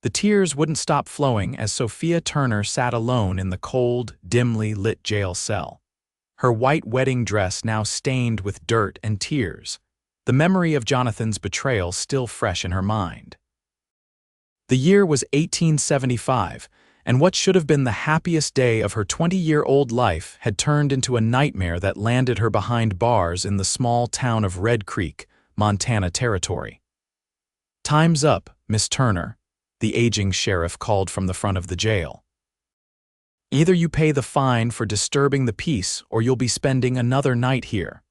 The tears wouldn't stop flowing as Sophia Turner sat alone in the cold, dimly lit jail cell. Her white wedding dress now stained with dirt and tears, the memory of Jonathan's betrayal still fresh in her mind. The year was 1875, and what should have been the happiest day of her 20-year-old life had turned into a nightmare that landed her behind bars in the small town of Red Creek, Montana Territory. "Time's up, Miss Turner," the aging sheriff called from the front of the jail. "Either you pay the fine for disturbing the peace or you'll be spending another night here."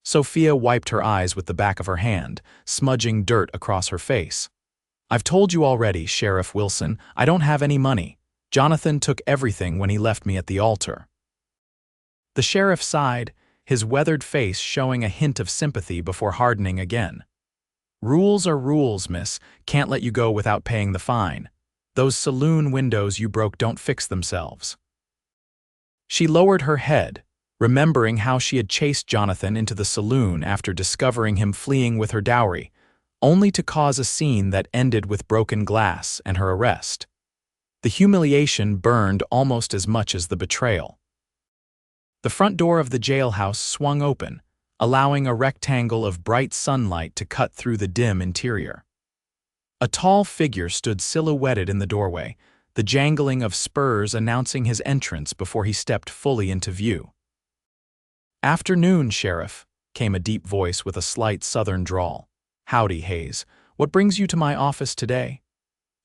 Sophia wiped her eyes with the back of her hand, smudging dirt across her face. "I've told you already, Sheriff Wilson, I don't have any money. Jonathan took everything when he left me at the altar." The sheriff sighed, his weathered face showing a hint of sympathy before hardening again. "Rules are rules, miss. Can't let you go without paying the fine. Those saloon windows you broke don't fix themselves." She lowered her head, remembering how she had chased Jonathan into the saloon after discovering him fleeing with her dowry, only to cause a scene that ended with broken glass and her arrest. The humiliation burned almost as much as the betrayal. The front door of the jailhouse swung open, allowing a rectangle of bright sunlight to cut through the dim interior. A tall figure stood silhouetted in the doorway, the jangling of spurs announcing his entrance before he stepped fully into view. "Afternoon, Sheriff," came a deep voice with a slight southern drawl. "Howdy, Hayes. What brings you to my office today?"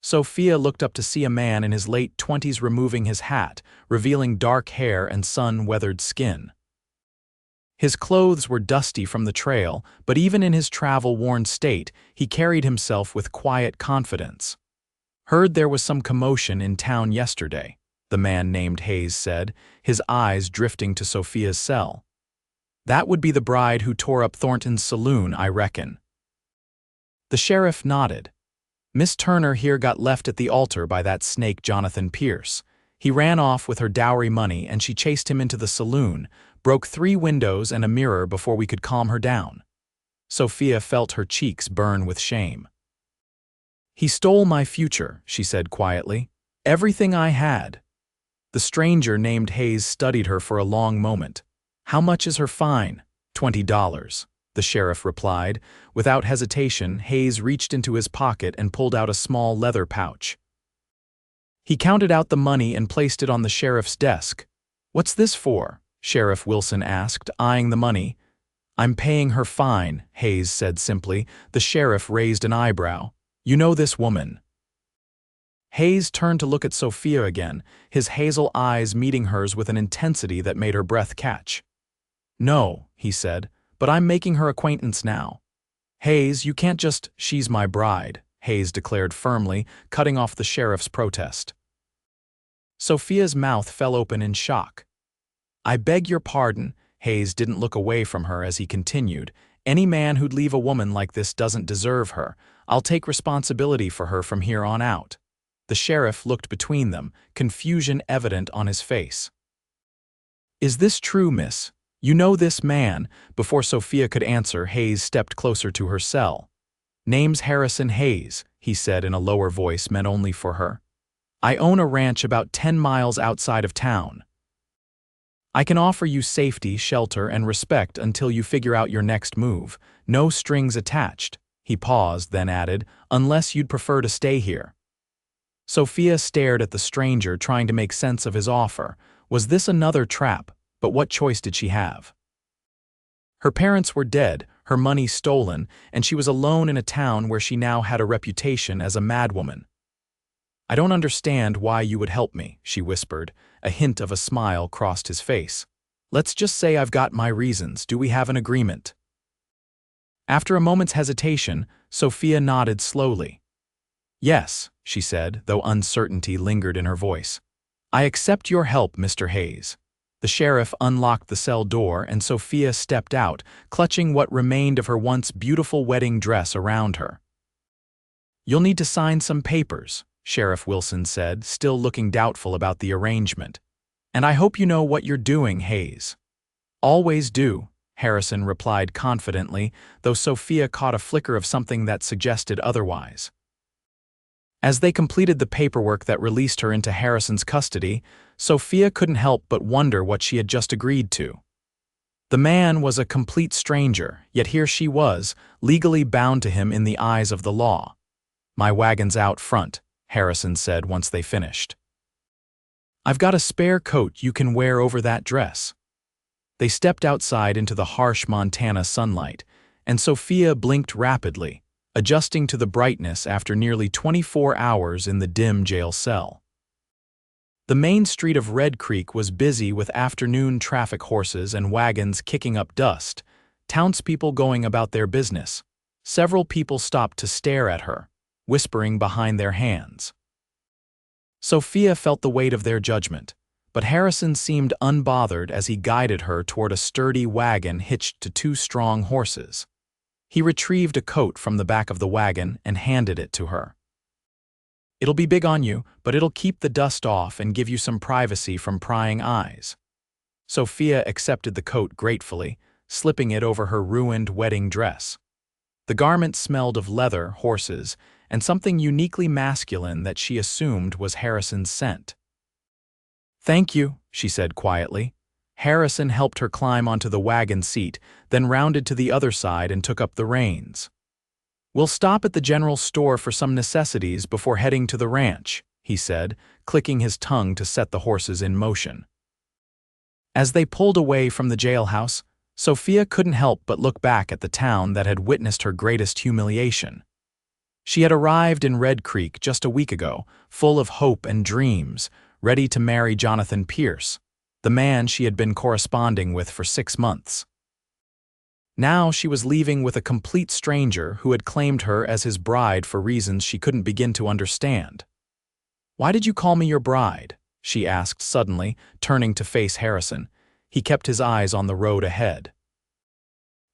Sophia looked up to see a man in his late 20s removing his hat, revealing dark hair and sun-weathered skin. His clothes were dusty from the trail, but even in his travel-worn state, he carried himself with quiet confidence. "Heard there was some commotion in town yesterday," the man named Hayes said, his eyes drifting to Sophia's cell. "That would be the bride who tore up Thornton's saloon, I reckon." The sheriff nodded. "Miss Turner here got left at the altar by that snake Jonathan Pierce. He ran off with her dowry money and she chased him into the saloon, broke 3 windows and a mirror before we could calm her down." Sophia felt her cheeks burn with shame. "He stole my future," she said quietly. "Everything I had." The stranger named Hayes studied her for a long moment. "How much is her fine?" $20, the sheriff replied. Without hesitation, Hayes reached into his pocket and pulled out a small leather pouch. He counted out the money and placed it on the sheriff's desk. "What's this for?" Sheriff Wilson asked, eyeing the money. "I'm paying her fine," Hayes said simply. The sheriff raised an eyebrow. "You know this woman?" Hayes turned to look at Sophia again, his hazel eyes meeting hers with an intensity that made her breath catch. "No," he said, "but I'm making her acquaintance now." "Hayes, you can't just— She's my bride," Hayes declared firmly, cutting off the sheriff's protest. Sophia's mouth fell open in shock. "I beg your pardon," Hayes didn't look away from her as he continued. "Any man who'd leave a woman like this doesn't deserve her. I'll take responsibility for her from here on out." The sheriff looked between them, confusion evident on his face. "Is this true, miss? You know this man?" Before Sophia could answer, Hayes stepped closer to her cell. "Name's Harrison Hayes," he said in a lower voice meant only for her. "I own a ranch about 10 miles outside of town. I can offer you safety, shelter, and respect until you figure out your next move. No strings attached." He paused, then added, "unless you'd prefer to stay here." Sophia stared at the stranger, trying to make sense of his offer. Was this another trap? But what choice did she have? Her parents were dead, her money stolen, and she was alone in a town where she now had a reputation as a madwoman. "I don't understand why you would help me," she whispered. A hint of a smile crossed his face. "Let's just say I've got my reasons. Do we have an agreement?" After a moment's hesitation, Sophia nodded slowly. "Yes," she said, though uncertainty lingered in her voice. "I accept your help, Mr. Hayes." The sheriff unlocked the cell door and Sophia stepped out, clutching what remained of her once beautiful wedding dress around her. "You'll need to sign some papers," Sheriff Wilson said, still looking doubtful about the arrangement. "And I hope you know what you're doing, Hayes." "Always do," Harrison replied confidently, though Sophia caught a flicker of something that suggested otherwise. As they completed the paperwork that released her into Harrison's custody, Sophia couldn't help but wonder what she had just agreed to. The man was a complete stranger, yet here she was, legally bound to him in the eyes of the law. "My wagon's out front," Harrison said once they finished. "I've got a spare coat you can wear over that dress." They stepped outside into the harsh Montana sunlight, and Sophia blinked rapidly, adjusting to the brightness after nearly 24 hours in the dim jail cell. The main street of Red Creek was busy with afternoon traffic horses and wagons kicking up dust, townspeople going about their business. Several people stopped to stare at her, whispering behind their hands. Sophia felt the weight of their judgment, but Harrison seemed unbothered as he guided her toward a sturdy wagon hitched to two strong horses. He retrieved a coat from the back of the wagon and handed it to her. "It'll be big on you, but it'll keep the dust off and give you some privacy from prying eyes." Sophia accepted the coat gratefully, slipping it over her ruined wedding dress. The garment smelled of leather, horses, and something uniquely masculine that she assumed was Harrison's scent. "Thank you," she said quietly. Harrison helped her climb onto the wagon seat, then rounded to the other side and took up the reins. "We'll stop at the general store for some necessities before heading to the ranch," he said, clicking his tongue to set the horses in motion. As they pulled away from the jailhouse, Sophia couldn't help but look back at the town that had witnessed her greatest humiliation. She had arrived in Red Creek just a week ago, full of hope and dreams, ready to marry Jonathan Pierce, the man she had been corresponding with for 6 months. Now she was leaving with a complete stranger who had claimed her as his bride for reasons she couldn't begin to understand. "Why did you call me your bride?" she asked suddenly, turning to face Harrison. He kept his eyes on the road ahead.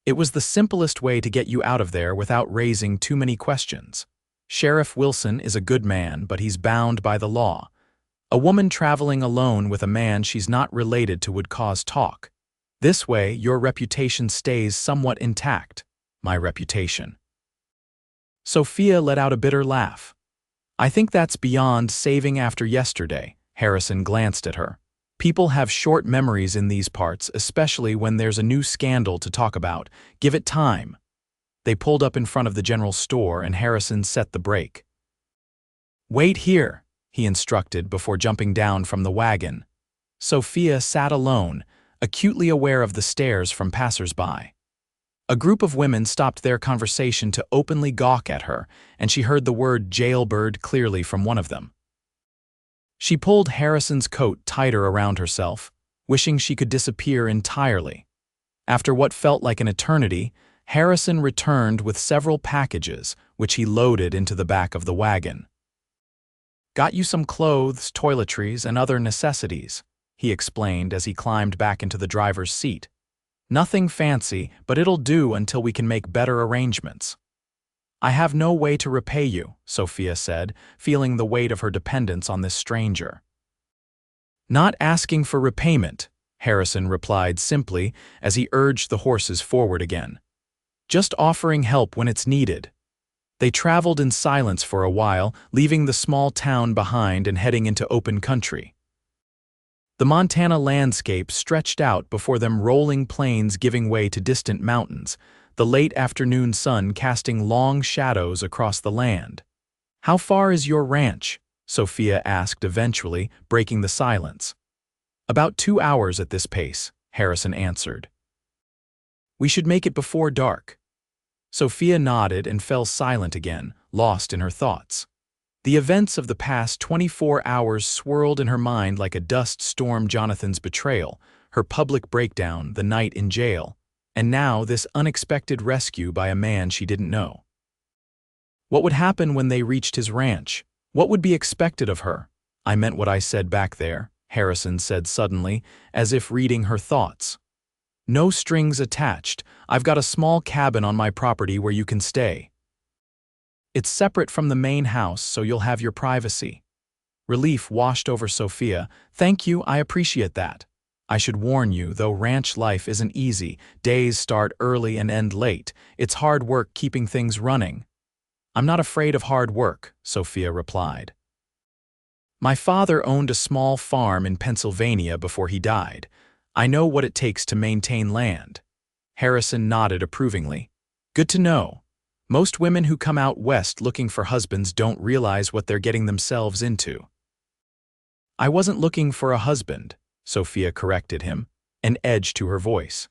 "It was the simplest way to get you out of there without raising too many questions. Sheriff Wilson is a good man, but he's bound by the law. A woman traveling alone with a man she's not related to would cause talk. This way, your reputation stays somewhat intact." "My reputation." Sophia let out a bitter laugh. "I think that's beyond saving after yesterday." Harrison glanced at her. "People have short memories in these parts, especially when there's a new scandal to talk about. Give it time." They pulled up in front of the general store and Harrison set the brake. "Wait here," he instructed before jumping down from the wagon. Sophia sat alone, acutely aware of the stares from passers-by. A group of women stopped their conversation to openly gawk at her, and she heard the word jailbird clearly from one of them. She pulled Harrison's coat tighter around herself, wishing she could disappear entirely. After what felt like an eternity, Harrison returned with several packages, which he loaded into the back of the wagon. "Got you some clothes, toiletries, and other necessities," he explained as he climbed back into the driver's seat. "Nothing fancy, but it'll do until we can make better arrangements." "I have no way to repay you," Sophia said, feeling the weight of her dependence on this stranger. "Not asking for repayment," Harrison replied simply as he urged the horses forward again. "Just offering help when it's needed." They traveled in silence for a while, leaving the small town behind and heading into open country. The Montana landscape stretched out before them, rolling plains giving way to distant mountains, the late afternoon sun casting long shadows across the land. "How far is your ranch?" Sophia asked eventually, breaking the silence. "About 2 hours at this pace," Harrison answered. "We should make it before dark." Sophia nodded and fell silent again, lost in her thoughts. The events of the past 24 hours swirled in her mind like a dust storm: Jonathan's betrayal, her public breakdown, the night in jail, and now this unexpected rescue by a man she didn't know. What would happen when they reached his ranch? What would be expected of her? "I meant what I said back there," Harrison said suddenly, as if reading her thoughts. "No strings attached. I've got a small cabin on my property where you can stay. It's separate from the main house, so you'll have your privacy." Relief washed over Sophia. "Thank you, I appreciate that. I should warn you, though ranch life isn't easy. Days start early and end late. It's hard work keeping things running." I'm not afraid of hard work, Sophia replied. My father owned a small farm in Pennsylvania before he died. I know what it takes to maintain land. Harrison nodded approvingly. Good to know. Most women who come out west looking for husbands don't realize what they're getting themselves into. I wasn't looking for a husband, Sophia corrected him, an edge to her voice.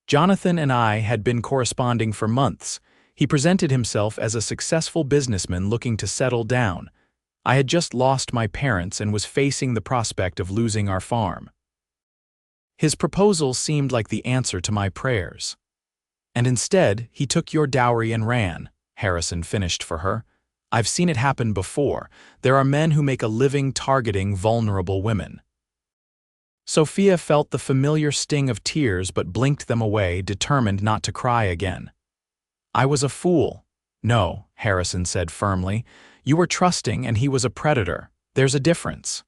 Jonathan and I had been corresponding for months. He presented himself as a successful businessman looking to settle down. I had just lost my parents and was facing the prospect of losing our farm. His proposal seemed like the answer to my prayers. And instead, he took your dowry and ran, Harrison finished for her. I've seen it happen before. There are men who make a living targeting vulnerable women. Sophia felt the familiar sting of tears but blinked them away, determined not to cry again. I was a fool. No, Harrison said firmly. You were trusting and he was a predator. There's a difference.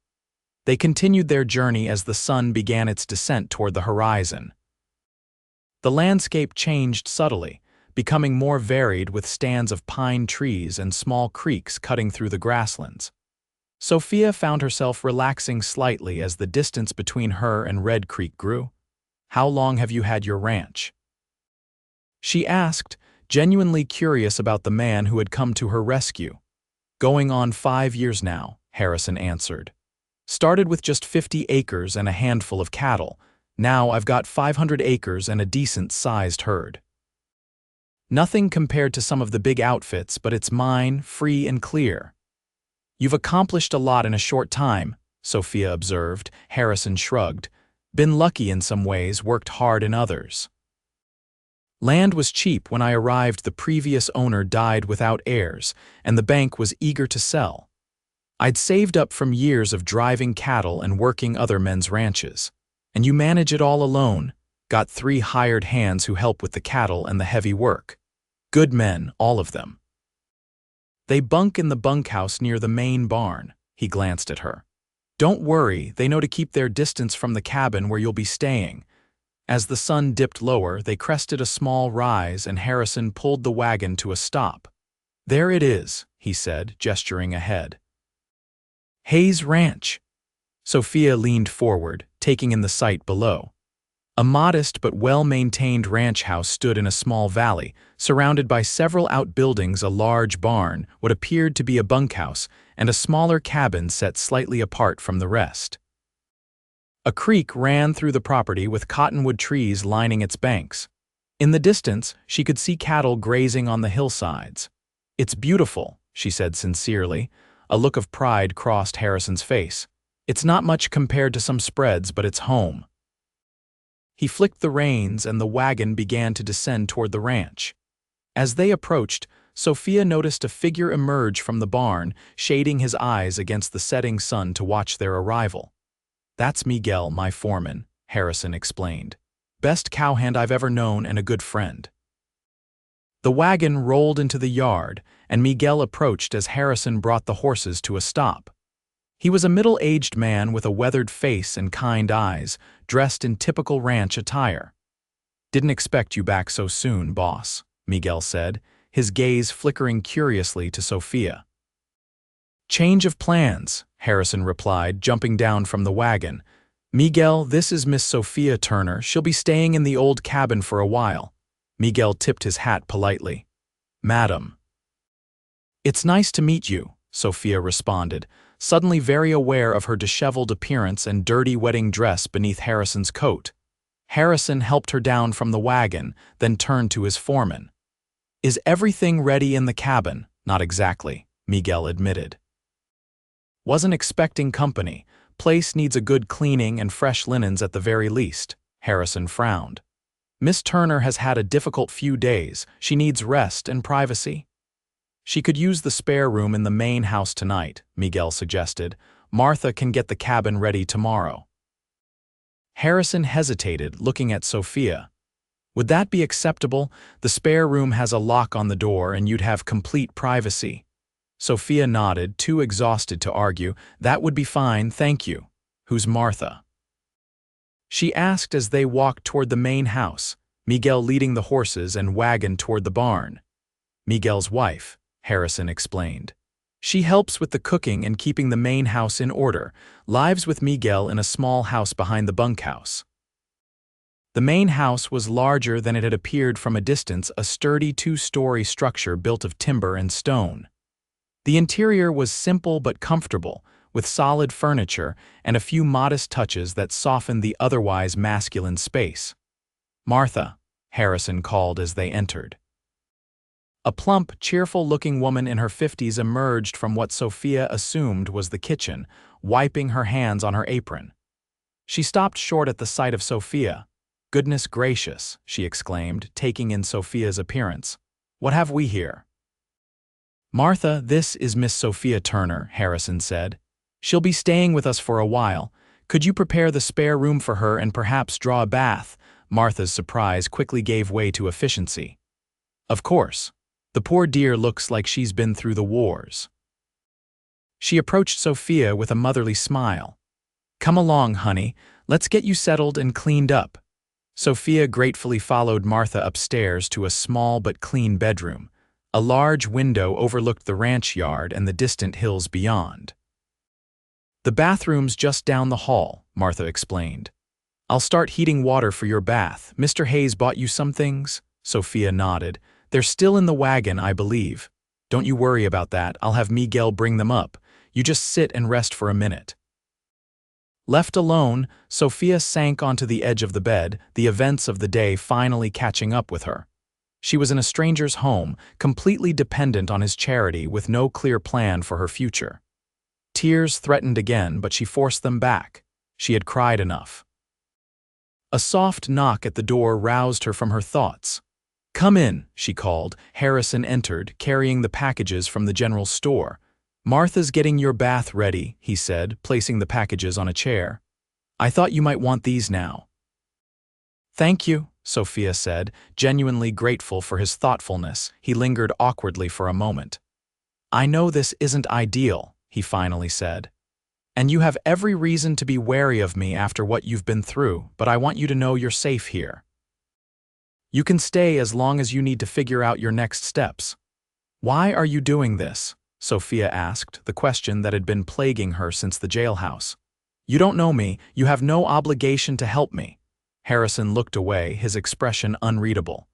They continued their journey as the sun began its descent toward the horizon. The landscape changed subtly, becoming more varied with stands of pine trees and small creeks cutting through the grasslands. Sophia found herself relaxing slightly as the distance between her and Red Creek grew. How long have you had your ranch? She asked, genuinely curious about the man who had come to her rescue. Going on 5 years now, Harrison answered. Started with just 50 acres and a handful of cattle. Now I've got 500 acres and a decent-sized herd. Nothing compared to some of the big outfits, but it's mine, free and clear. You've accomplished a lot in a short time, Sophia observed. Harrison shrugged. Been lucky in some ways, worked hard in others. Land was cheap when I arrived. The previous owner died without heirs, and the bank was eager to sell. I'd saved up from years of driving cattle and working other men's ranches. And you manage it all alone. Got 3 hired hands who help with the cattle and the heavy work. Good men, all of them. They bunk in the bunkhouse near the main barn, he glanced at her. Don't worry, they know to keep their distance from the cabin where you'll be staying. As the sun dipped lower, they crested a small rise and Harrison pulled the wagon to a stop. There it is, he said, gesturing ahead. Hayes Ranch. Sophia leaned forward, taking in the sight below. A modest but well-maintained ranch house stood in a small valley, surrounded by several outbuildings, a large barn, what appeared to be a bunkhouse, and a smaller cabin set slightly apart from the rest. A creek ran through the property with cottonwood trees lining its banks. In the distance, she could see cattle grazing on the hillsides. It's beautiful, she said sincerely. A look of pride crossed Harrison's face. It's not much compared to some spreads, but it's home. He flicked the reins and the wagon began to descend toward the ranch. As they approached, Sophia noticed a figure emerge from the barn, shading his eyes against the setting sun to watch their arrival. That's Miguel, my foreman, Harrison explained. Best cowhand I've ever known and a good friend. The wagon rolled into the yard, and Miguel approached as Harrison brought the horses to a stop. He was a middle-aged man with a weathered face and kind eyes, dressed in typical ranch attire. Didn't expect you back so soon, boss, Miguel said, his gaze flickering curiously to Sophia. Change of plans, Harrison replied, jumping down from the wagon. Miguel, this is Miss Sophia Turner. She'll be staying in the old cabin for a while. Miguel tipped his hat politely. Madam. It's nice to meet you, Sophia responded, suddenly very aware of her disheveled appearance and dirty wedding dress beneath Harrison's coat. Harrison helped her down from the wagon, then turned to his foreman. Is everything ready in the cabin? Not exactly, Miguel admitted. Wasn't expecting company. Place needs a good cleaning and fresh linens at the very least, Harrison frowned. Miss Turner has had a difficult few days. She needs rest and privacy. She could use the spare room in the main house tonight, Miguel suggested. Martha can get the cabin ready tomorrow. Harrison hesitated, looking at Sophia. Would that be acceptable? The spare room has a lock on the door and you'd have complete privacy. Sophia nodded, too exhausted to argue. That would be fine, thank you. Who's Martha? She asked as they walked toward the main house, Miguel leading the horses and wagon toward the barn. Miguel's wife, Harrison explained. She helps with the cooking and keeping the main house in order, lives with Miguel in a small house behind the bunkhouse. The main house was larger than it had appeared from a distance, a sturdy two-story structure built of timber and stone. The interior was simple but comfortable, with solid furniture and a few modest touches that softened the otherwise masculine space. "Martha," Harrison called as they entered. A plump, cheerful-looking woman in her 50s emerged from what Sophia assumed was the kitchen, wiping her hands on her apron. She stopped short at the sight of Sophia. "Goodness gracious," she exclaimed, taking in Sophia's appearance. "What have we here?" "Martha, this is Miss Sophia Turner," Harrison said. "She'll be staying with us for a while. Could you prepare the spare room for her and perhaps draw a bath?" Martha's surprise quickly gave way to efficiency. "Of course. The poor dear looks like she's been through the wars." She approached Sophia with a motherly smile. "Come along, honey. Let's get you settled and cleaned up." Sophia gratefully followed Martha upstairs to a small but clean bedroom. A large window overlooked the ranch yard and the distant hills beyond. "The bathroom's just down the hall," Martha explained. "I'll start heating water for your bath. Mr. Hayes bought you some things?" Sophia nodded. "They're still in the wagon, I believe. Don't you worry about that. I'll have Miguel bring them up. You just sit and rest for a minute." Left alone, Sophia sank onto the edge of the bed, the events of the day finally catching up with her. She was in a stranger's home, completely dependent on his charity with no clear plan for her future. Tears threatened again, but she forced them back. She had cried enough. A soft knock at the door roused her from her thoughts. "Come in," she called. Harrison entered, carrying the packages from the general store. "Martha's getting your bath ready," he said, placing the packages on a chair. "I thought you might want these now." "Thank you," Sophia said, genuinely grateful for his thoughtfulness. He lingered awkwardly for a moment. "I know this isn't ideal," he finally said. "And you have every reason to be wary of me after what you've been through, but I want you to know you're safe here. You can stay as long as you need to figure out your next steps." "Why are you doing this?" Sophia asked, the question that had been plaguing her since the jailhouse. "You don't know me. You have no obligation to help me." Harrison looked away, his expression unreadable.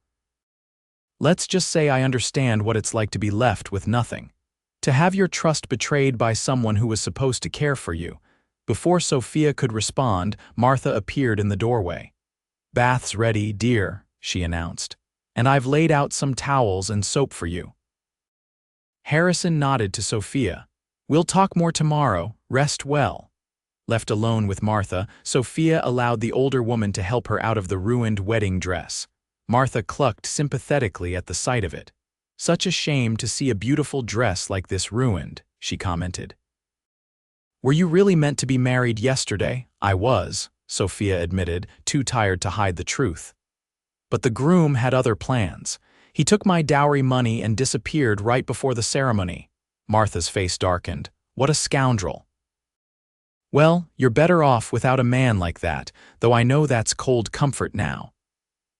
"Let's just say I understand what it's like to be left with nothing. To have your trust betrayed by someone who was supposed to care for you." Before Sophia could respond, Martha appeared in the doorway. "Bath's ready, dear," she announced. "And I've laid out some towels and soap for you." Harrison nodded to Sophia. "We'll talk more tomorrow. Rest well." Left alone with Martha, Sophia allowed the older woman to help her out of the ruined wedding dress. Martha clucked sympathetically at the sight of it. "Such a shame to see a beautiful dress like this ruined," she commented. "Were you really meant to be married yesterday?" "I was," Sophia admitted, too tired to hide the truth. "But the groom had other plans. He took my dowry money and disappeared right before the ceremony." Martha's face darkened. "What a scoundrel." "Well, you're better off without a man like that, though I know that's cold comfort now."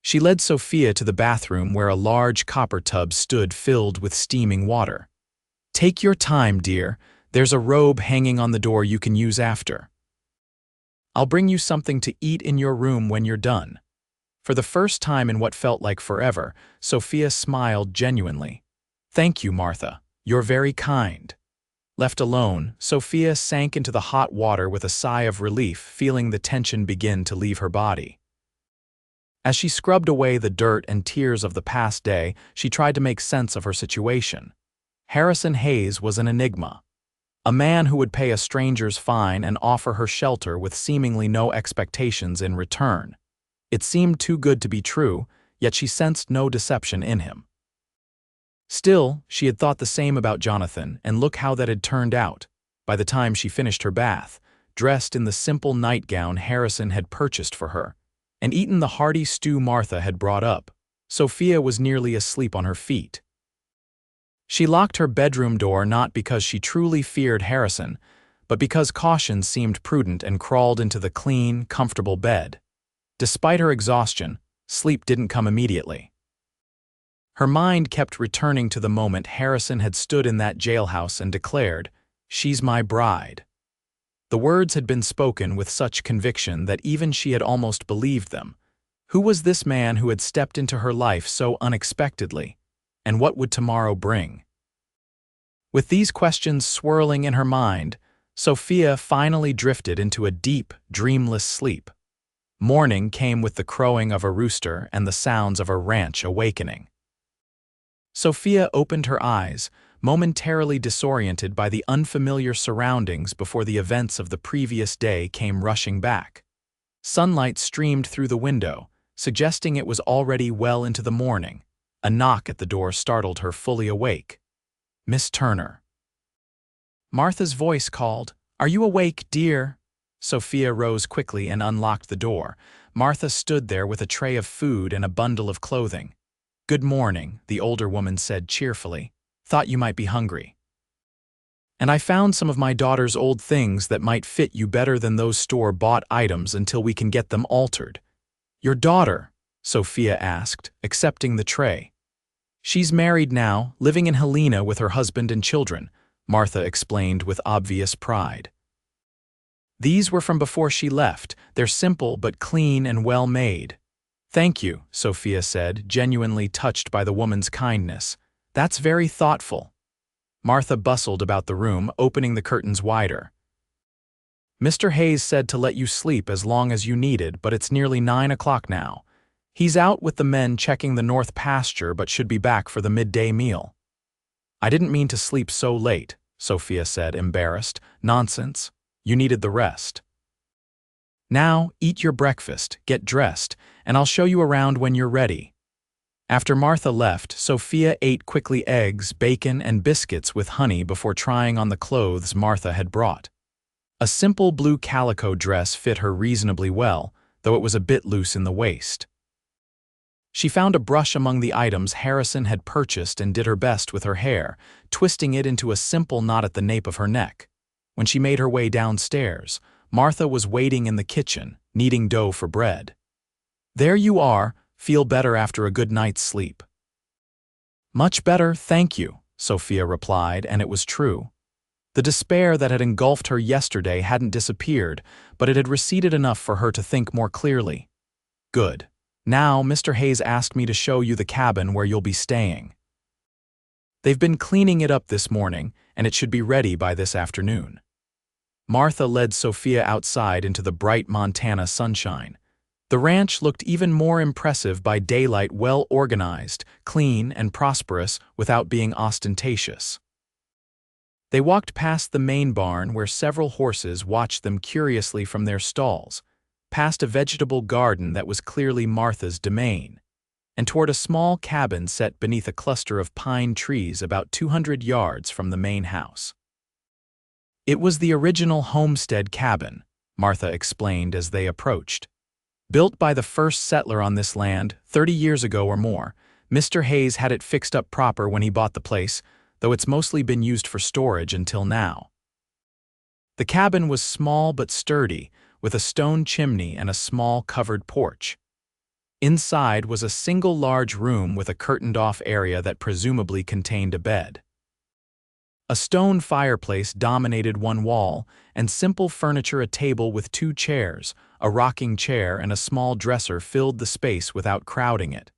She led Sophia to the bathroom where a large copper tub stood filled with steaming water. "Take your time, dear. There's a robe hanging on the door you can use after. I'll bring you something to eat in your room when you're done." For the first time in what felt like forever, Sophia smiled genuinely. "Thank you, Martha. You're very kind." Left alone, Sophia sank into the hot water with a sigh of relief, feeling the tension begin to leave her body. As she scrubbed away the dirt and tears of the past day, she tried to make sense of her situation. Harrison Hayes was an enigma. A man who would pay a stranger's fine and offer her shelter with seemingly no expectations in return. It seemed too good to be true, yet she sensed no deception in him. Still, she had thought the same about Jonathan, and look how that had turned out. By the time she finished her bath, dressed in the simple nightgown Harrison had purchased for her, and eaten the hearty stew Martha had brought up, Sophia was nearly asleep on her feet. She locked her bedroom door not because she truly feared Harrison, but because caution seemed prudent, and crawled into the clean, comfortable bed. Despite her exhaustion, sleep didn't come immediately. Her mind kept returning to the moment Harrison had stood in that jailhouse and declared, "She's my bride." The words had been spoken with such conviction that even she had almost believed them. Who was this man who had stepped into her life so unexpectedly? And what would tomorrow bring? With these questions swirling in her mind, Sophia finally drifted into a deep, dreamless sleep. Morning came with the crowing of a rooster and the sounds of a ranch awakening. Sophia opened her eyes, momentarily disoriented by the unfamiliar surroundings before the events of the previous day came rushing back. Sunlight streamed through the window, suggesting it was already well into the morning. A knock at the door startled her fully awake. "Miss Turner." Martha's voice called, "Are you awake, dear?" Sophia rose quickly and unlocked the door. Martha stood there with a tray of food and a bundle of clothing. "Good morning," the older woman said cheerfully. "Thought you might be hungry. And I found some of my daughter's old things that might fit you better than those store-bought items until we can get them altered." "Your daughter?" Sophia asked, accepting the tray. "She's married now, living in Helena with her husband and children," Martha explained with obvious pride. These were from before she left. They're simple but clean and well made. "Thank you," Sophia said, genuinely touched by the woman's kindness. "That's very thoughtful." Martha bustled about the room, opening the curtains wider. "Mr. Hayes said to let you sleep as long as you needed, but it's nearly 9 o'clock now. He's out with the men checking the north pasture but should be back for the midday meal." "I didn't mean to sleep so late," Sophia said, embarrassed. "Nonsense. You needed the rest. Now, eat your breakfast, get dressed, and I'll show you around when you're ready." After Martha left, Sophia ate quickly eggs, bacon, and biscuits with honey before trying on the clothes Martha had brought. A simple blue calico dress fit her reasonably well, though it was a bit loose in the waist. She found a brush among the items Harrison had purchased and did her best with her hair, twisting it into a simple knot at the nape of her neck. When she made her way downstairs, Martha was waiting in the kitchen, kneading dough for bread. "There you are. Feel better after a good night's sleep?" "Much better, thank you," Sophia replied, and it was true. The despair that had engulfed her yesterday hadn't disappeared, but it had receded enough for her to think more clearly. "Good. Now, Mr. Hayes asked me to show you the cabin where you'll be staying. They've been cleaning it up this morning, and it should be ready by this afternoon." Martha led Sophia outside into the bright Montana sunshine. The ranch looked even more impressive by daylight, well organized, clean, and prosperous without being ostentatious. They walked past the main barn where several horses watched them curiously from their stalls, past a vegetable garden that was clearly Martha's domain, and toward a small cabin set beneath a cluster of pine trees about 200 yards from the main house. It was the original homestead cabin, Martha explained as they approached. Built by the first settler on this land 30 years ago or more, Mr. Hayes had it fixed up proper when he bought the place, though it's mostly been used for storage until now. The cabin was small but sturdy, with a stone chimney and a small covered porch. Inside was a single large room with a curtained-off area that presumably contained a bed. A stone fireplace dominated one wall, and simple furniture, a table with 2 chairs, a rocking chair, and a small dresser filled the space without crowding it.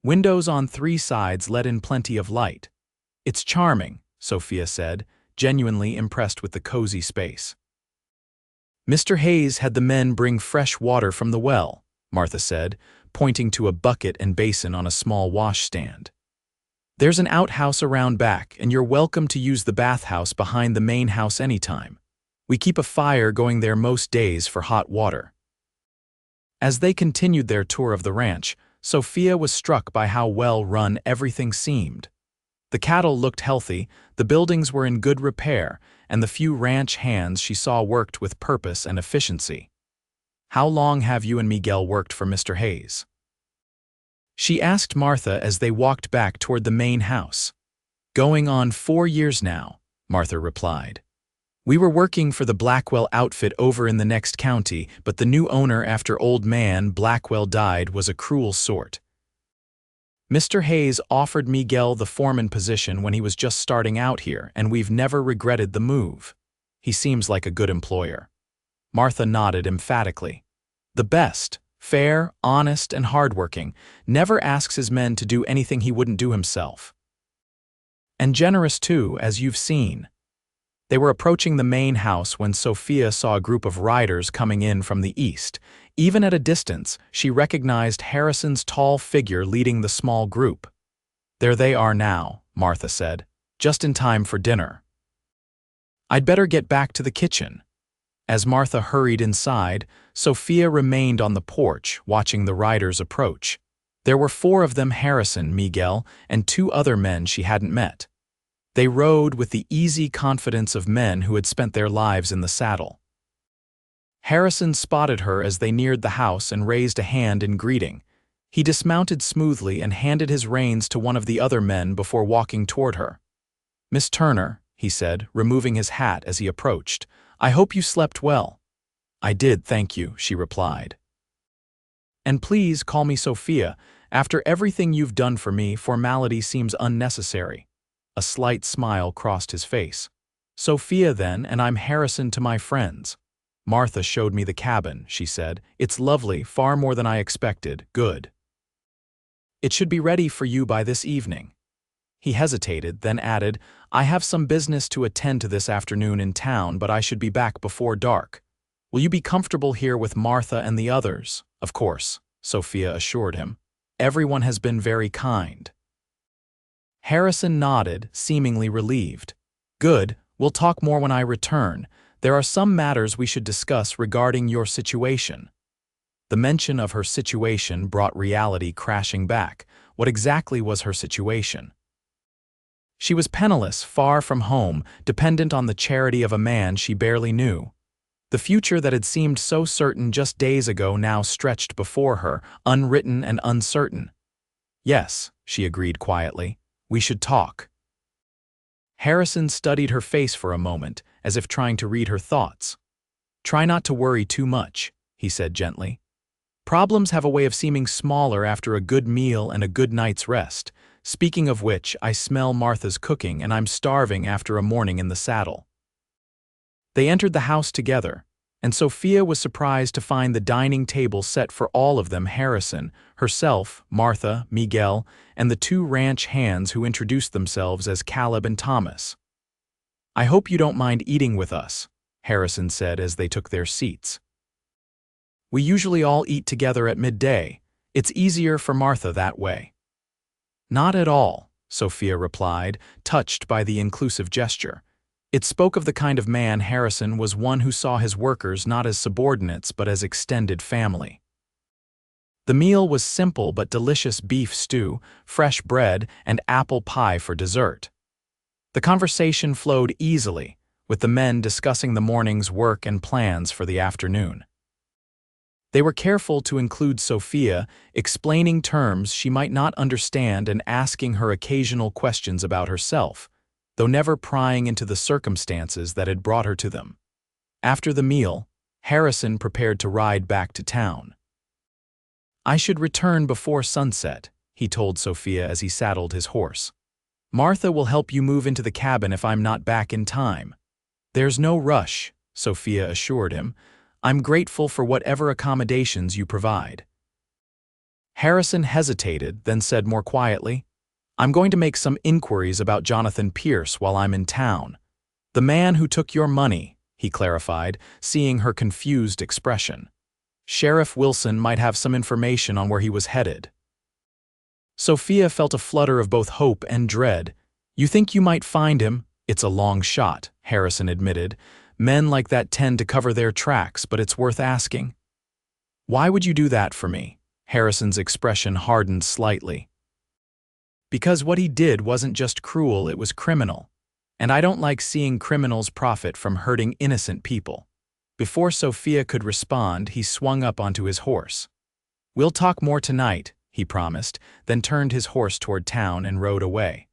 Windows on 3 sides let in plenty of light. "It's charming," Sophia said, genuinely impressed with the cozy space. "Mr. Hayes had the men bring fresh water from the well," Martha said, pointing to a bucket and basin on a small washstand. "There's an outhouse around back, and you're welcome to use the bathhouse behind the main house anytime. We keep a fire going there most days for hot water." As they continued their tour of the ranch, Sophia was struck by how well run everything seemed. The cattle looked healthy, the buildings were in good repair, and the few ranch hands she saw worked with purpose and efficiency. "How long have you and Miguel worked for Mr. Hayes?" she asked Martha as they walked back toward the main house. "Going on 4 years now," Martha replied. "We were working for the Blackwell outfit over in the next county, but the new owner after old man Blackwell died was a cruel sort. Mr. Hayes offered Miguel the foreman position when he was just starting out here, and we've never regretted the move. He seems like a good employer. Martha nodded emphatically. The best, fair, honest, and hardworking, never asks his men to do anything he wouldn't do himself. And generous too, as you've seen. They were approaching the main house when Sophia saw a group of riders coming in from the east. Even at a distance, she recognized Harrison's tall figure leading the small group. There they are now, Martha said, just in time for dinner. I'd better get back to the kitchen. As Martha hurried inside, Sophia remained on the porch, watching the riders approach. There were 4 of them: Harrison, Miguel, and 2 other men she hadn't met. They rode with the easy confidence of men who had spent their lives in the saddle. Harrison spotted her as they neared the house and raised a hand in greeting. He dismounted smoothly and handed his reins to one of the other men before walking toward her. "Miss Turner," he said, removing his hat as he approached, "I hope you slept well." "I did, thank you," she replied. "And please call me Sophia. After everything you've done for me, formality seems unnecessary." A slight smile crossed his face. "Sophia then, and I'm Harrison to my friends. Martha showed me the cabin," she said. "It's lovely, far more than I expected. Good. It should be ready for you by this evening." He hesitated, then added, "I have some business to attend to this afternoon in town, but I should be back before dark. Will you be comfortable here with Martha and the others?" "Of course," Sophia assured him. "Everyone has been very kind." Harrison nodded, seemingly relieved. "Good, we'll talk more when I return. There are some matters we should discuss regarding your situation." The mention of her situation brought reality crashing back. What exactly was her situation? She was penniless, far from home, dependent on the charity of a man she barely knew. The future that had seemed so certain just days ago now stretched before her, unwritten and uncertain. "Yes," she agreed quietly. "We should talk." Harrison studied her face for a moment, as if trying to read her thoughts. "Try not to worry too much," he said gently. "Problems have a way of seeming smaller after a good meal and a good night's rest. Speaking of which, I smell Martha's cooking, and I'm starving after a morning in the saddle." They entered the house together, and Sophia was surprised to find the dining table set for all of them: Harrison, herself, Martha, Miguel, and the 2 ranch hands who introduced themselves as Caleb and Thomas. "I hope you don't mind eating with us," Harrison said as they took their seats. "We usually all eat together at midday. It's easier for Martha that way." "Not at all," Sophia replied, touched by the inclusive gesture. It spoke of the kind of man Harrison was, one who saw his workers not as subordinates but as extended family. The meal was simple but delicious: beef stew, fresh bread, and apple pie for dessert. The conversation flowed easily, with the men discussing the morning's work and plans for the afternoon. They were careful to include Sophia, explaining terms she might not understand and asking her occasional questions about herself, though never prying into the circumstances that had brought her to them. After the meal, Harrison prepared to ride back to town. "I should return before sunset," he told Sophia as he saddled his horse. "Martha will help you move into the cabin if I'm not back in time." "There's no rush," Sophia assured him. "I'm grateful for whatever accommodations you provide." Harrison hesitated, then said more quietly, "I'm going to make some inquiries about Jonathan Pierce while I'm in town." "The man who took your money," he clarified, seeing her confused expression. "Sheriff Wilson might have some information on where he was headed." Sophia felt a flutter of both hope and dread. "You think you might find him?" "It's a long shot," Harrison admitted. "Men like that tend to cover their tracks, but it's worth asking." "Why would you do that for me?" Harrison's expression hardened slightly. "Because what he did wasn't just cruel, it was criminal. And I don't like seeing criminals profit from hurting innocent people." Before Sophia could respond, he swung up onto his horse. "We'll talk more tonight," he promised, then turned his horse toward town and rode away.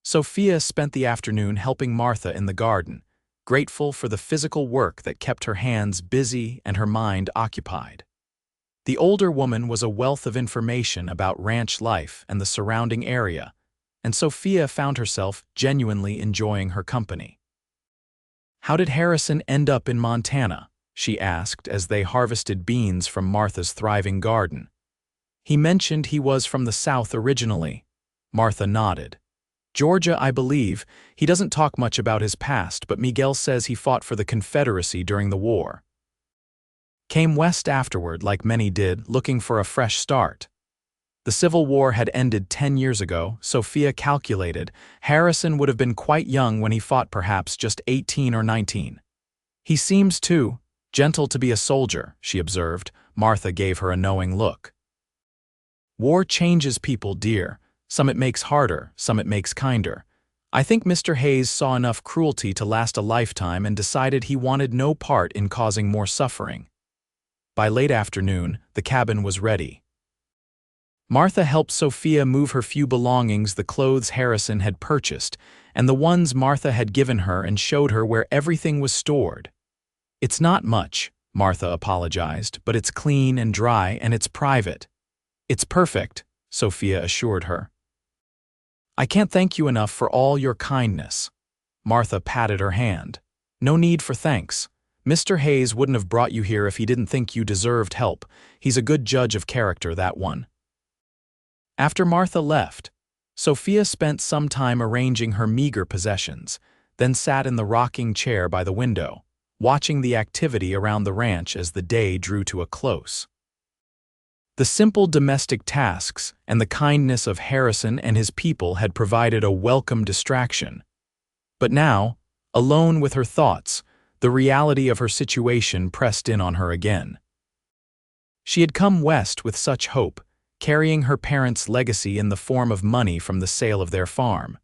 Sophia spent the afternoon helping Martha in the garden, grateful for the physical work that kept her hands busy and her mind occupied. The older woman was a wealth of information about ranch life and the surrounding area, and Sophia found herself genuinely enjoying her company. "How did Harrison end up in Montana?" she asked as they harvested beans from Martha's thriving garden. "He mentioned he was from the South originally." Martha nodded. "Georgia, I believe. He doesn't talk much about his past, but Miguel says he fought for the Confederacy during the war. Came west afterward, like many did, looking for a fresh start. The Civil War had ended 10 years ago. Sophia calculated. Harrison would have been quite young when he fought, perhaps just 18 or 19. He seems too gentle to be a soldier," she observed. Martha gave her a knowing look. "War changes people, dear. Some it makes harder, some it makes kinder. I think Mr. Hayes saw enough cruelty to last a lifetime and decided he wanted no part in causing more suffering." By late afternoon, the cabin was ready. Martha helped Sophia move her few belongings, the clothes Harrison had purchased, and the ones Martha had given her, and showed her where everything was stored. "It's not much," Martha apologized, "but it's clean and dry and it's private." "It's perfect," Sophia assured her. "I can't thank you enough for all your kindness." Martha patted her hand. "No need for thanks. Mr. Hayes wouldn't have brought you here if he didn't think you deserved help. He's a good judge of character, that one." After Martha left, Sophia spent some time arranging her meager possessions, then sat in the rocking chair by the window, watching the activity around the ranch as the day drew to a close. The simple domestic tasks and the kindness of Harrison and his people had provided a welcome distraction. But now, alone with her thoughts, the reality of her situation pressed in on her again. She had come west with such hope, carrying her parents' legacy in the form of money from the sale of their farm.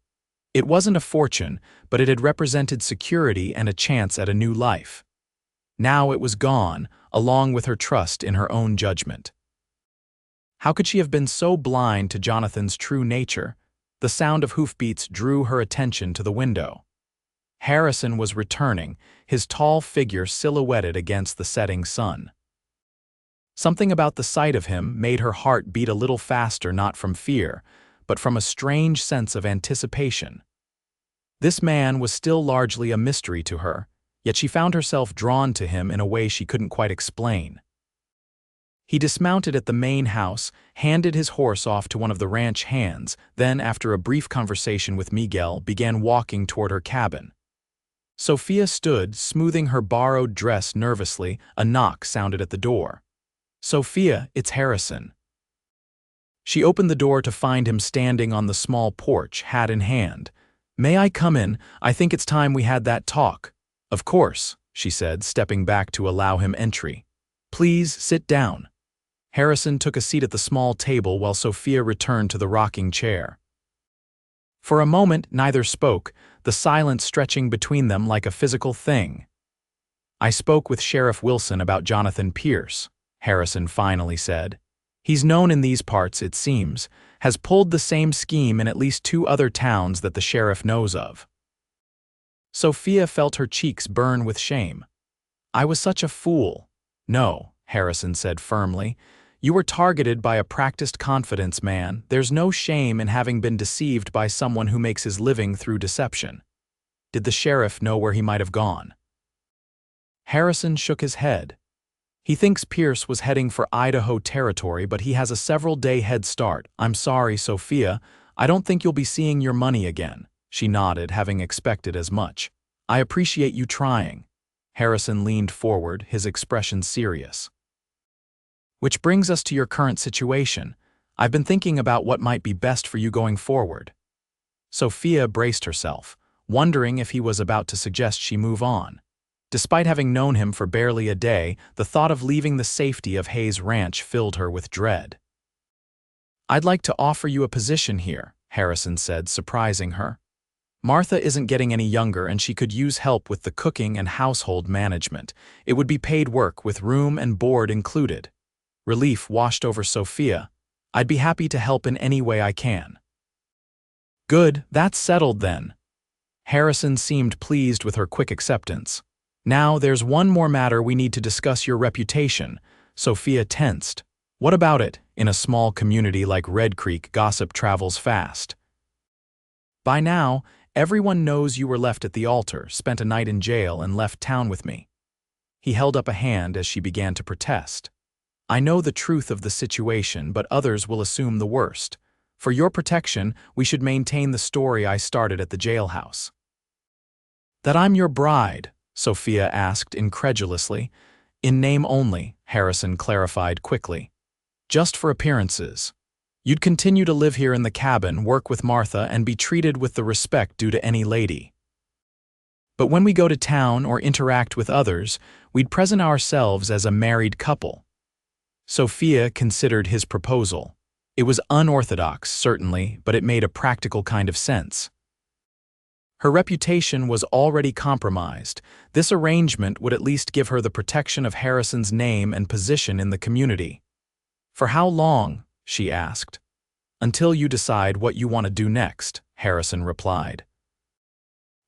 It wasn't a fortune, but it had represented security and a chance at a new life. Now it was gone, along with her trust in her own judgment. How could she have been so blind to Jonathan's true nature? The sound of hoofbeats drew her attention to the window. Harrison was returning, his tall figure silhouetted against the setting sun. Something about the sight of him made her heart beat a little faster, not from fear, but from a strange sense of anticipation. This man was still largely a mystery to her, yet she found herself drawn to him in a way she couldn't quite explain. He dismounted at the main house, handed his horse off to one of the ranch hands, then, after a brief conversation with Miguel, began walking toward her cabin. Sophia stood, smoothing her borrowed dress nervously. A knock sounded at the door. "Sophia, it's Harrison." She opened the door to find him standing on the small porch, hat in hand. "May I come in? I think it's time we had that talk." "Of course," she said, stepping back to allow him entry. "Please sit down." Harrison took a seat at the small table while Sophia returned to the rocking chair. For a moment, neither spoke, the silence stretching between them like a physical thing. "I spoke with Sheriff Wilson about Jonathan Pierce," Harrison finally said. "He's known in these parts, it seems, has pulled the same scheme in at least 2 other towns that the sheriff knows of." Sophia felt her cheeks burn with shame. "I was such a fool." "No," Harrison said firmly. "You were targeted by a practiced confidence man. There's no shame in having been deceived by someone who makes his living through deception. Did the sheriff know where he might have gone?" Harrison shook his head. "He thinks Pierce was heading for Idaho territory, but he has a several-day head start. I'm sorry, Sophia. I don't think you'll be seeing your money again." She nodded, having expected as much. "I appreciate you trying." Harrison leaned forward, his expression serious. "Which brings us to your current situation. I've been thinking about what might be best for you going forward." Sophia braced herself, wondering if he was about to suggest she move on. Despite having known him for barely a day, the thought of leaving the safety of Hayes Ranch filled her with dread. "I'd like to offer you a position here," Harrison said, surprising her. "Martha isn't getting any younger and she could use help with the cooking and household management. It would be paid work with room and board included." Relief washed over Sophia. "I'd be happy to help in any way I can." "Good, that's settled then." Harrison seemed pleased with her quick acceptance. "Now there's one more matter we need to discuss, your reputation." Sophia tensed. What about it? In a small community like Red Creek, gossip travels fast. By now, everyone knows you were left at the altar, spent a night in jail, and left town with me. He held up a hand as she began to protest. I know the truth of the situation, but others will assume the worst. For your protection, we should maintain the story I started at the jailhouse. That I'm your bride? Sophia asked incredulously. In name only, Harrison clarified quickly. Just for appearances. You'd continue to live here in the cabin, work with Martha, and be treated with the respect due to any lady. But when we go to town or interact with others, we'd present ourselves as a married couple. Sophia considered his proposal. It was unorthodox, certainly, but it made a practical kind of sense. Her reputation was already compromised. This arrangement would at least give her the protection of Harrison's name and position in the community. For how long? She asked. Until you decide what you want to do next, Harrison replied.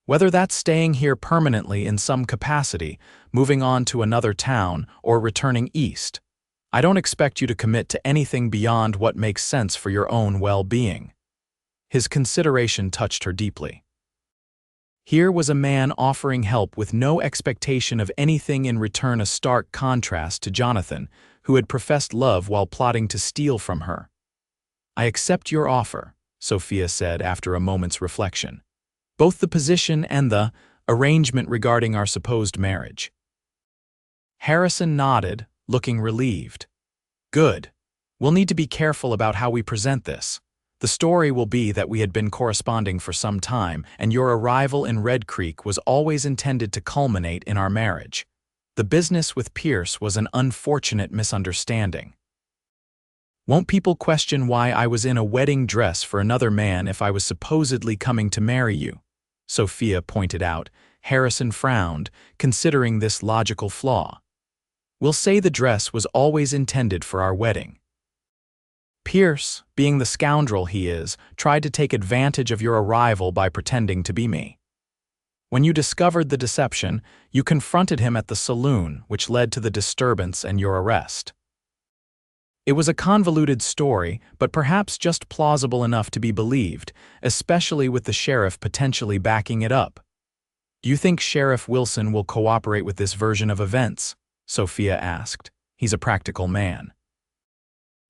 Whether that's staying here permanently in some capacity, moving on to another town, or returning east, I don't expect you to commit to anything beyond what makes sense for your own well-being. His consideration touched her deeply. Here was a man offering help with no expectation of anything in return, a stark contrast to Jonathan, who had professed love while plotting to steal from her. I accept your offer, Sophia said after a moment's reflection. Both the position and the arrangement regarding our supposed marriage. Harrison nodded, looking relieved. Good. We'll need to be careful about how we present this. The story will be that we had been corresponding for some time, and your arrival in Red Creek was always intended to culminate in our marriage. The business with Pierce was an unfortunate misunderstanding. Won't people question why I was in a wedding dress for another man if I was supposedly coming to marry you? Sophia pointed out. Harrison frowned, considering this logical flaw. We'll say the dress was always intended for our wedding. Pierce, being the scoundrel he is, tried to take advantage of your arrival by pretending to be me. When you discovered the deception, you confronted him at the saloon, which led to the disturbance and your arrest. It was a convoluted story, but perhaps just plausible enough to be believed, especially with the sheriff potentially backing it up. Do you think Sheriff Wilson will cooperate with this version of events? Sophia asked. He's a practical man.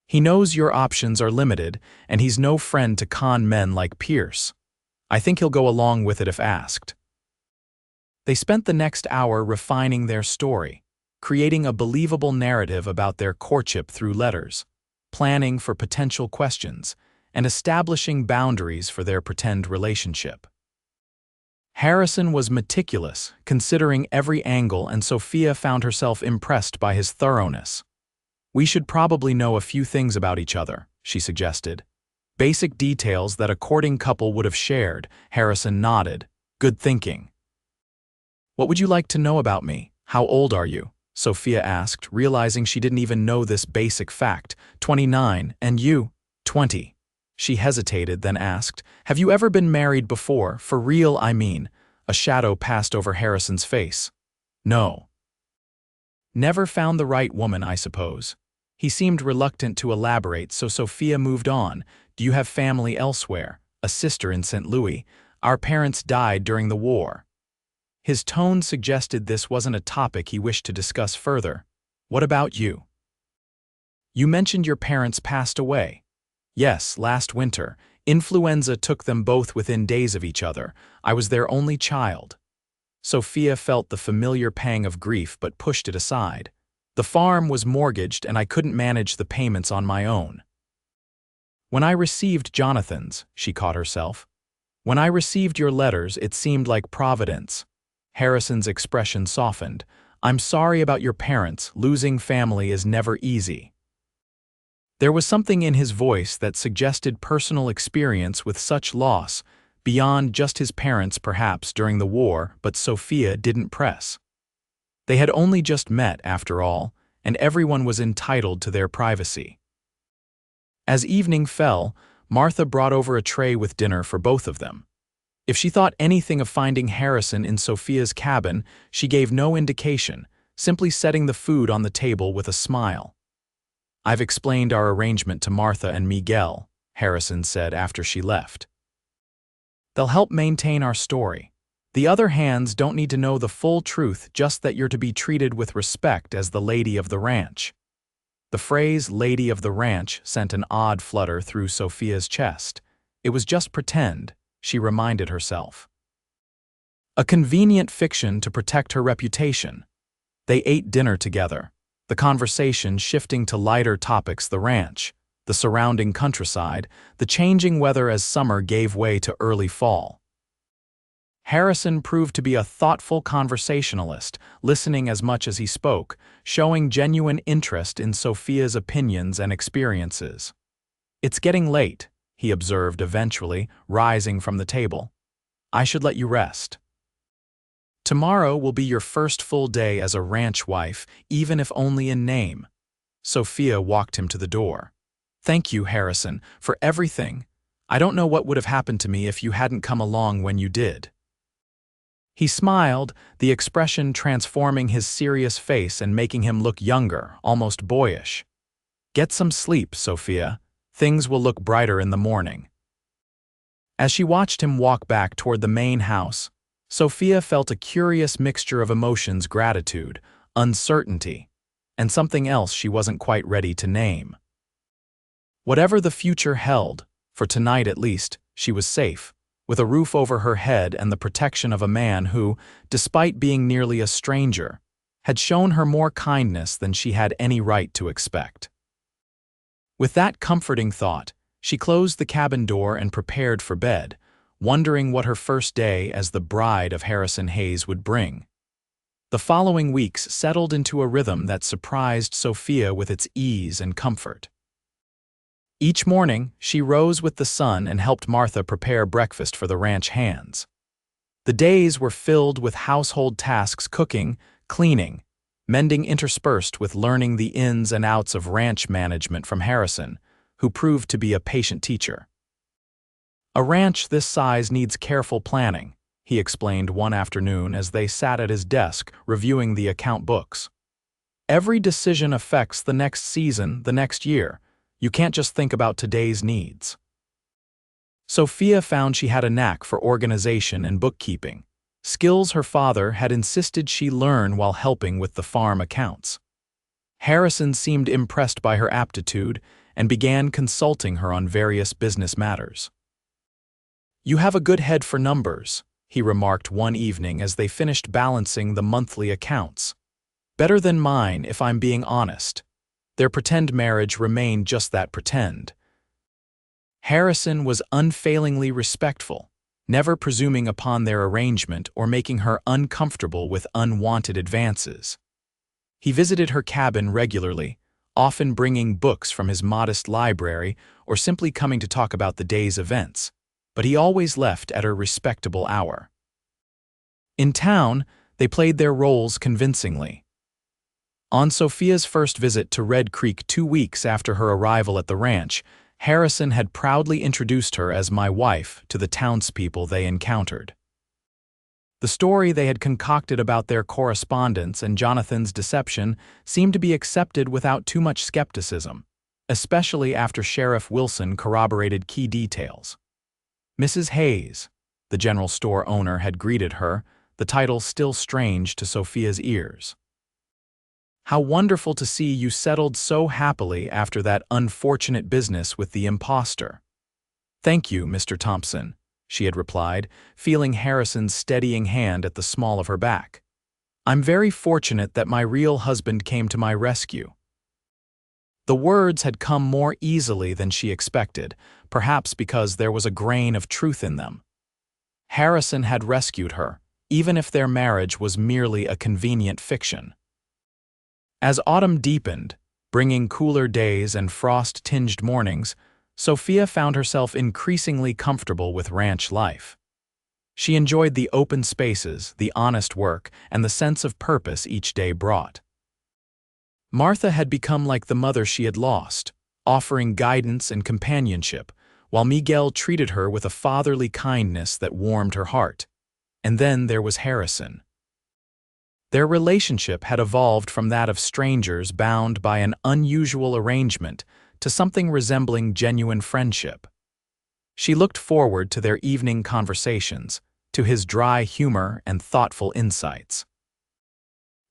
He knows your options are limited, and he's no friend to con men like Pierce. I think he'll go along with it if asked. They spent the next hour refining their story, creating a believable narrative about their courtship through letters, planning for potential questions, and establishing boundaries for their pretend relationship. Harrison was meticulous, considering every angle, and Sophia found herself impressed by his thoroughness. We should probably know a few things about each other, she suggested. Basic details that a courting couple would have shared. Harrison nodded. Good thinking. What would you like to know about me? How old are you? Sophia asked, realizing she didn't even know this basic fact. 29, and you? 20. She hesitated, then asked, have you ever been married before? For real, I mean. A shadow passed over Harrison's face. No. Never found the right woman, I suppose. He seemed reluctant to elaborate, so Sophia moved on. Do you have family elsewhere? A sister in St. Louis. Our parents died during the war. His tone suggested this wasn't a topic he wished to discuss further. What about you? You mentioned your parents passed away. Yes, last winter. Influenza took them both within days of each other. I was their only child. Sophia felt the familiar pang of grief but pushed it aside. The farm was mortgaged and I couldn't manage the payments on my own. When I received Jonathan's, she caught herself. When I received your letters, it seemed like providence. Harrison's expression softened. I'm sorry about your parents. Losing family is never easy. There was something in his voice that suggested personal experience with such loss, beyond just his parents perhaps during the war, but Sophia didn't press. They had only just met, after all, and everyone was entitled to their privacy. As evening fell, Martha brought over a tray with dinner for both of them. If she thought anything of finding Harrison in Sophia's cabin, she gave no indication, simply setting the food on the table with a smile. "I've explained our arrangement to Martha and Miguel," Harrison said after she left. "They'll help maintain our story. The other hands don't need to know the full truth, just that you're to be treated with respect as the lady of the ranch." The phrase "lady of the ranch" sent an odd flutter through Sophia's chest. It was just pretend, she reminded herself. A convenient fiction to protect her reputation. They ate dinner together, the conversation shifting to lighter topics: the ranch, the surrounding countryside, the changing weather as summer gave way to early fall. Harrison proved to be a thoughtful conversationalist, listening as much as he spoke, showing genuine interest in Sophia's opinions and experiences. "It's getting late," he observed eventually, rising from the table. "I should let you rest. Tomorrow will be your first full day as a ranch wife, even if only in name." Sophia walked him to the door. "Thank you, Harrison, for everything. I don't know what would have happened to me if you hadn't come along when you did." He smiled, the expression transforming his serious face and making him look younger, almost boyish. "Get some sleep, Sophia. Things will look brighter in the morning." As she watched him walk back toward the main house, Sophia felt a curious mixture of emotions: gratitude, uncertainty, and something else she wasn't quite ready to name. Whatever the future held, for tonight at least, she was safe, with a roof over her head and the protection of a man who, despite being nearly a stranger, had shown her more kindness than she had any right to expect. With that comforting thought, she closed the cabin door and prepared for bed, wondering what her first day as the bride of Harrison Hayes would bring. The following weeks settled into a rhythm that surprised Sophia with its ease and comfort. Each morning, she rose with the sun and helped Martha prepare breakfast for the ranch hands. The days were filled with household tasks: cooking, cleaning, mending, interspersed with learning the ins and outs of ranch management from Harrison, who proved to be a patient teacher. "A ranch this size needs careful planning," he explained one afternoon as they sat at his desk reviewing the account books. "Every decision affects the next season, the next year. You can't just think about today's needs." Sophia found she had a knack for organization and bookkeeping, skills her father had insisted she learn while helping with the farm accounts. Harrison seemed impressed by her aptitude and began consulting her on various business matters. "You have a good head for numbers," he remarked one evening as they finished balancing the monthly accounts. "Better than mine, if I'm being honest." Their pretend marriage remained just that: pretend. Harrison was unfailingly respectful, never presuming upon their arrangement or making her uncomfortable with unwanted advances. He visited her cabin regularly, often bringing books from his modest library or simply coming to talk about the day's events, but he always left at a respectable hour. In town, they played their roles convincingly. On Sophia's first visit to Red Creek 2 weeks after her arrival at the ranch, Harrison had proudly introduced her as "my wife" to the townspeople they encountered. The story they had concocted about their correspondence and Jonathan's deception seemed to be accepted without too much skepticism, especially after Sheriff Wilson corroborated key details. "Mrs. Hayes," the general store owner had greeted her, the title still strange to Sophia's ears. "How wonderful to see you settled so happily after that unfortunate business with the impostor." "Thank you, Mr. Thompson," she had replied, feeling Harrison's steadying hand at the small of her back. "I'm very fortunate that my real husband came to my rescue." The words had come more easily than she expected, perhaps because there was a grain of truth in them. Harrison had rescued her, even if their marriage was merely a convenient fiction. As autumn deepened, bringing cooler days and frost-tinged mornings, Sophia found herself increasingly comfortable with ranch life. She enjoyed the open spaces, the honest work, and the sense of purpose each day brought. Martha had become like the mother she had lost, offering guidance and companionship, while Miguel treated her with a fatherly kindness that warmed her heart. And then there was Harrison. Their relationship had evolved from that of strangers bound by an unusual arrangement to something resembling genuine friendship. She looked forward to their evening conversations, to his dry humor and thoughtful insights.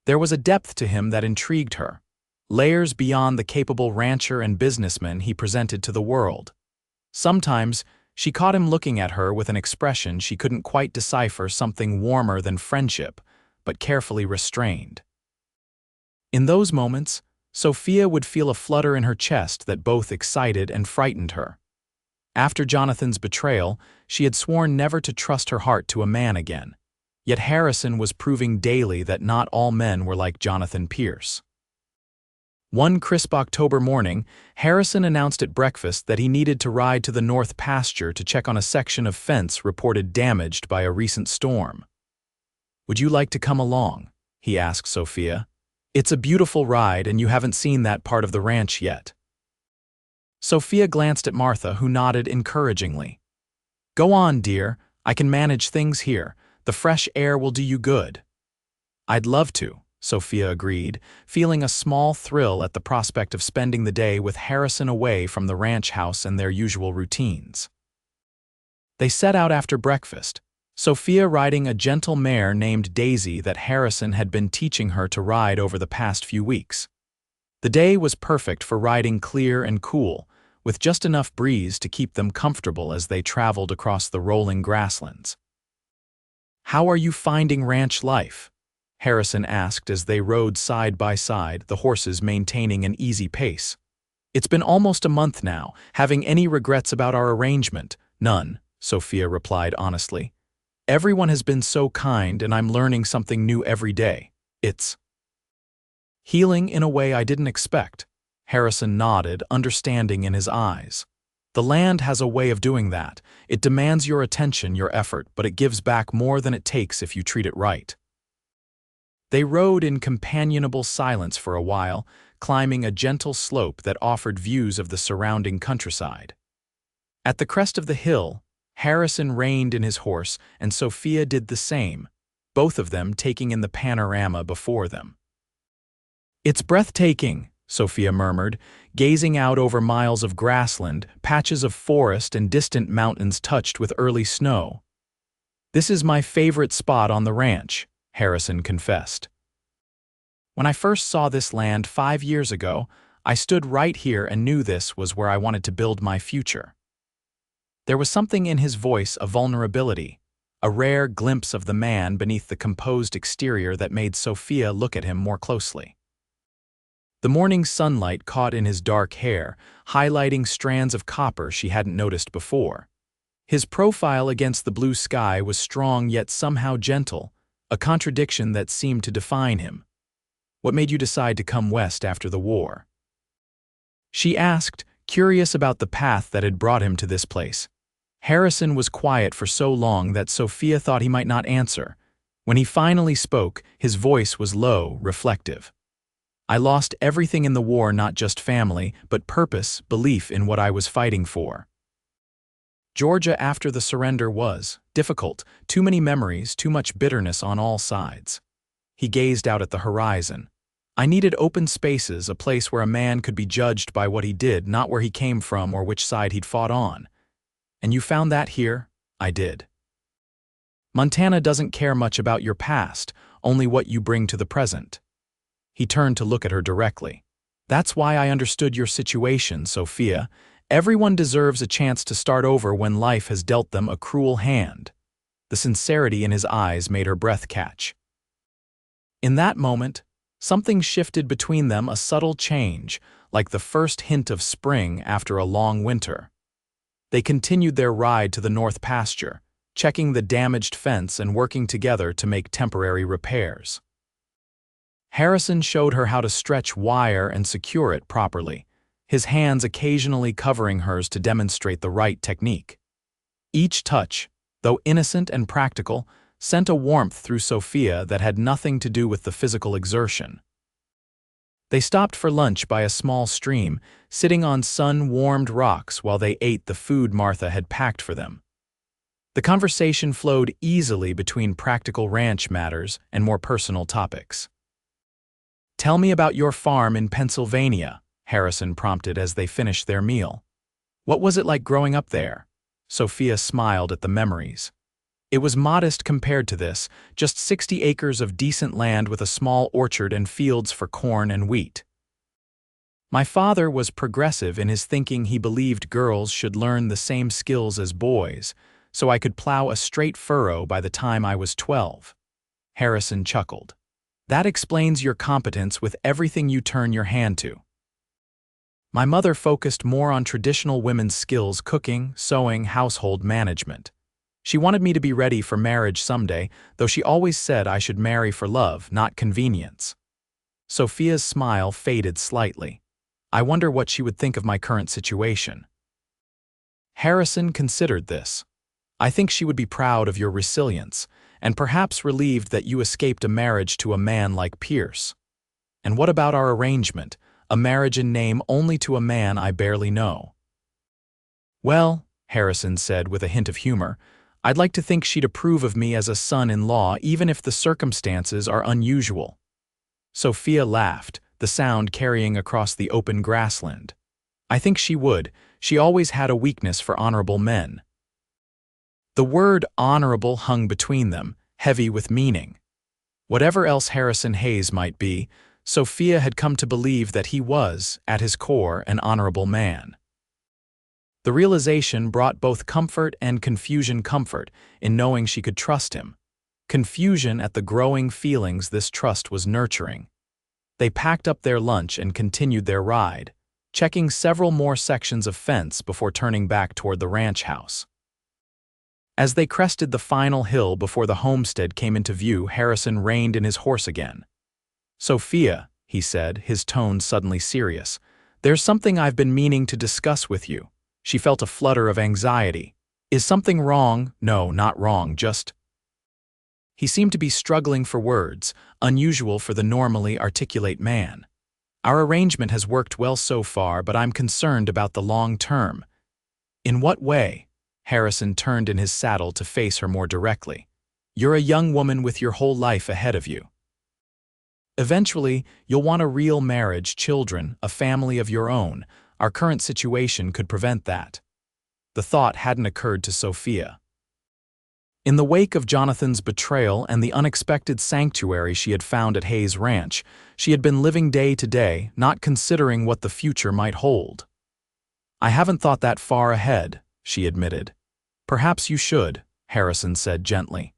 There was a depth to him that intrigued her, layers beyond the capable rancher and businessman he presented to the world. Sometimes, she caught him looking at her with an expression she couldn't quite decipher, something warmer than friendship, but carefully restrained. In those moments, Sophia would feel a flutter in her chest that both excited and frightened her. After Jonathan's betrayal, she had sworn never to trust her heart to a man again. Yet Harrison was proving daily that not all men were like Jonathan Pierce. One crisp October morning, Harrison announced at breakfast that he needed to ride to the north pasture to check on a section of fence reported damaged by a recent storm. "Would you like to come along?" he asked Sophia. "It's a beautiful ride and you haven't seen that part of the ranch yet." Sophia glanced at Martha, who nodded encouragingly. "Go on, dear. I can manage things here. The fresh air will do you good." "I'd love to," Sophia agreed, feeling a small thrill at the prospect of spending the day with Harrison away from the ranch house and their usual routines. They set out after breakfast, Sophia riding a gentle mare named Daisy that Harrison had been teaching her to ride over the past few weeks. The day was perfect for riding clear and cool, with just enough breeze to keep them comfortable as they traveled across the rolling grasslands. "How are you finding ranch life?" Harrison asked as they rode side by side, the horses maintaining an easy pace. "It's been almost a month now. Having any regrets about our arrangement?" "None," Sophia replied honestly. "Everyone has been so kind and I'm learning something new every day. It's healing in a way I didn't expect." Harrison nodded, understanding in his eyes. "The land has a way of doing that. It demands your attention, your effort, but it gives back more than it takes if you treat it right." They rode in companionable silence for a while, climbing a gentle slope that offered views of the surrounding countryside. At the crest of the hill, Harrison reined in his horse and Sophia did the same, both of them taking in the panorama before them. "It's breathtaking," Sophia murmured, gazing out over miles of grassland, patches of forest and distant mountains touched with early snow. "This is my favorite spot on the ranch," Harrison confessed. "When I first saw this land 5 years ago, I stood right here and knew this was where I wanted to build my future." There was something in his voice, a vulnerability, a rare glimpse of the man beneath the composed exterior that made Sophia look at him more closely. The morning sunlight caught in his dark hair, highlighting strands of copper she hadn't noticed before. His profile against the blue sky was strong yet somehow gentle, a contradiction that seemed to define him. "What made you decide to come west after the war?" she asked, curious about the path that had brought him to this place. Harrison was quiet for so long that Sophia thought he might not answer. When he finally spoke, his voice was low, reflective. "I lost everything in the war, not just family, but purpose, belief in what I was fighting for." Georgia after the surrender was difficult, too many memories, too much bitterness on all sides. He gazed out at the horizon. "I needed open spaces, a place where a man could be judged by what he did, not where he came from or which side he'd fought on. And you found that here?" "I did." "Montana doesn't care much about your past, only what you bring to the present." He turned to look at her directly. "That's why I understood your situation, Sophia. Everyone deserves a chance to start over when life has dealt them a cruel hand." The sincerity in his eyes made her breath catch. In that moment, something shifted between them, a subtle change, like the first hint of spring after a long winter. They continued their ride to the north pasture, checking the damaged fence and working together to make temporary repairs. Harrison showed her how to stretch wire and secure it properly, his hands occasionally covering hers to demonstrate the right technique. Each touch, though innocent and practical, sent a warmth through Sophia that had nothing to do with the physical exertion. They stopped for lunch by a small stream, sitting on sun-warmed rocks while they ate the food Martha had packed for them. The conversation flowed easily between practical ranch matters and more personal topics. "Tell me about your farm in Pennsylvania," Harrison prompted as they finished their meal. "What was it like growing up there?" Sophia smiled at the memories. It was modest compared to this, just 60 acres of decent land with a small orchard and fields for corn and wheat. "My father was progressive in his thinking. He believed girls should learn the same skills as boys, so I could plow a straight furrow by the time I was 12. Harrison chuckled. "That explains your competence with everything you turn your hand to." "My mother focused more on traditional women's skills: cooking, sewing, household management. She wanted me to be ready for marriage someday, though she always said I should marry for love, not convenience." Sophia's smile faded slightly. "I wonder what she would think of my current situation." Harrison considered this. "I think she would be proud of your resilience, and perhaps relieved that you escaped a marriage to a man like Pierce. And what about our arrangement, a marriage in name only to a man I barely know?" "Well," Harrison said with a hint of humor, "I'd like to think she'd approve of me as a son-in-law even if the circumstances are unusual." Sophia laughed, the sound carrying across the open grassland. "I think she would. She always had a weakness for honorable men." The word honorable hung between them, heavy with meaning. Whatever else Harrison Hayes might be, Sophia had come to believe that he was, at his core, an honorable man. The realization brought both comfort and confusion. Comfort in knowing she could trust him. Confusion at the growing feelings this trust was nurturing. They packed up their lunch and continued their ride, checking several more sections of fence before turning back toward the ranch house. As they crested the final hill before the homestead came into view, Harrison reined in his horse again. "Sophia," he said, his tone suddenly serious, "there's something I've been meaning to discuss with you." She felt a flutter of anxiety. "Is something wrong?" "No, not wrong, just—" He seemed to be struggling for words, unusual for the normally articulate man. "Our arrangement has worked well so far, but I'm concerned about the long term." "In what way?" Harrison turned in his saddle to face her more directly. "You're a young woman with your whole life ahead of you. Eventually, you'll want a real marriage, children, a family of your own. Our current situation could prevent that." The thought hadn't occurred to Sophia. In the wake of Jonathan's betrayal and the unexpected sanctuary she had found at Hayes Ranch, she had been living day to day, not considering what the future might hold. "I haven't thought that far ahead," she admitted. "Perhaps you should," Harrison said gently.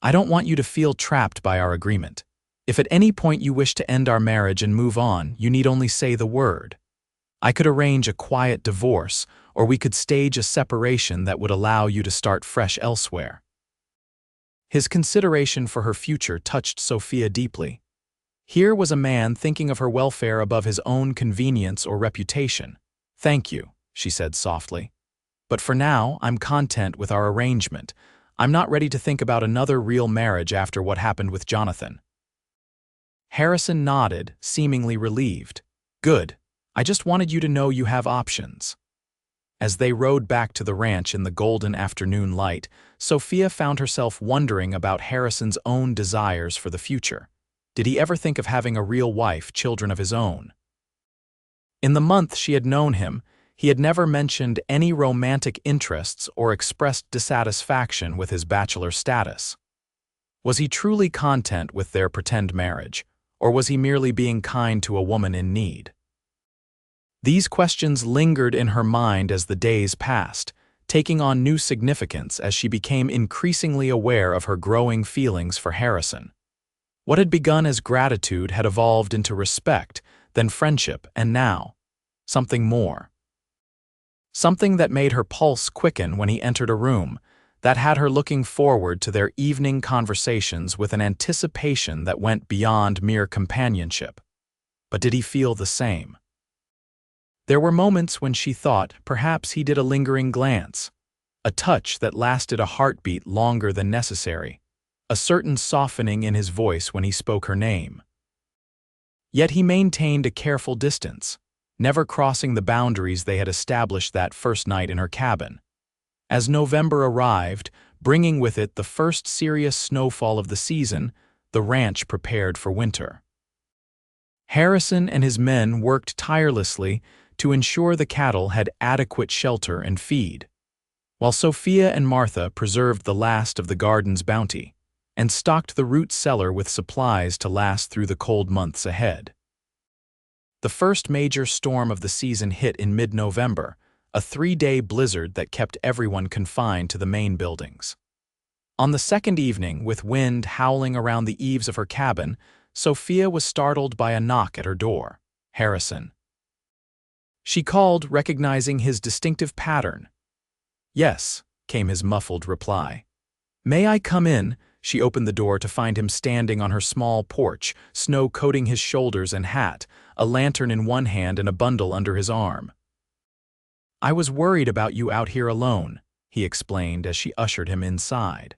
"I don't want you to feel trapped by our agreement. If at any point you wish to end our marriage and move on, you need only say the word. I could arrange a quiet divorce, or we could stage a separation that would allow you to start fresh elsewhere." His consideration for her future touched Sophia deeply. Here was a man thinking of her welfare above his own convenience or reputation. "Thank you," she said softly. "But for now, I'm content with our arrangement. I'm not ready to think about another real marriage after what happened with Jonathan." Harrison nodded, seemingly relieved. "Good. I just wanted you to know you have options." As they rode back to the ranch in the golden afternoon light, Sophia found herself wondering about Harrison's own desires for the future. Did he ever think of having a real wife, children of his own? In the month she had known him, he had never mentioned any romantic interests or expressed dissatisfaction with his bachelor status. Was he truly content with their pretend marriage, or was he merely being kind to a woman in need? These questions lingered in her mind as the days passed, taking on new significance as she became increasingly aware of her growing feelings for Harrison. What had begun as gratitude had evolved into respect, then friendship, and now something more. Something that made her pulse quicken when he entered a room, that had her looking forward to their evening conversations with an anticipation that went beyond mere companionship. But did he feel the same? There were moments when she thought perhaps he did a lingering glance, a touch that lasted a heartbeat longer than necessary, a certain softening in his voice when he spoke her name. Yet he maintained a careful distance, never crossing the boundaries they had established that first night in her cabin. As November arrived, bringing with it the first serious snowfall of the season, the ranch prepared for winter. Harrison and his men worked tirelessly to ensure the cattle had adequate shelter and feed, while Sophia and Martha preserved the last of the garden's bounty and stocked the root cellar with supplies to last through the cold months ahead. The first major storm of the season hit in mid-November, a 3-day blizzard that kept everyone confined to the main buildings. On the second evening, with wind howling around the eaves of her cabin, Sophia was startled by a knock at her door. Harrison. She called, recognizing his distinctive pattern. "Yes," came his muffled reply. "May I come in?" She opened the door to find him standing on her small porch, snow coating his shoulders and hat, a lantern in one hand and a bundle under his arm. "I was worried about you out here alone," he explained as she ushered him inside.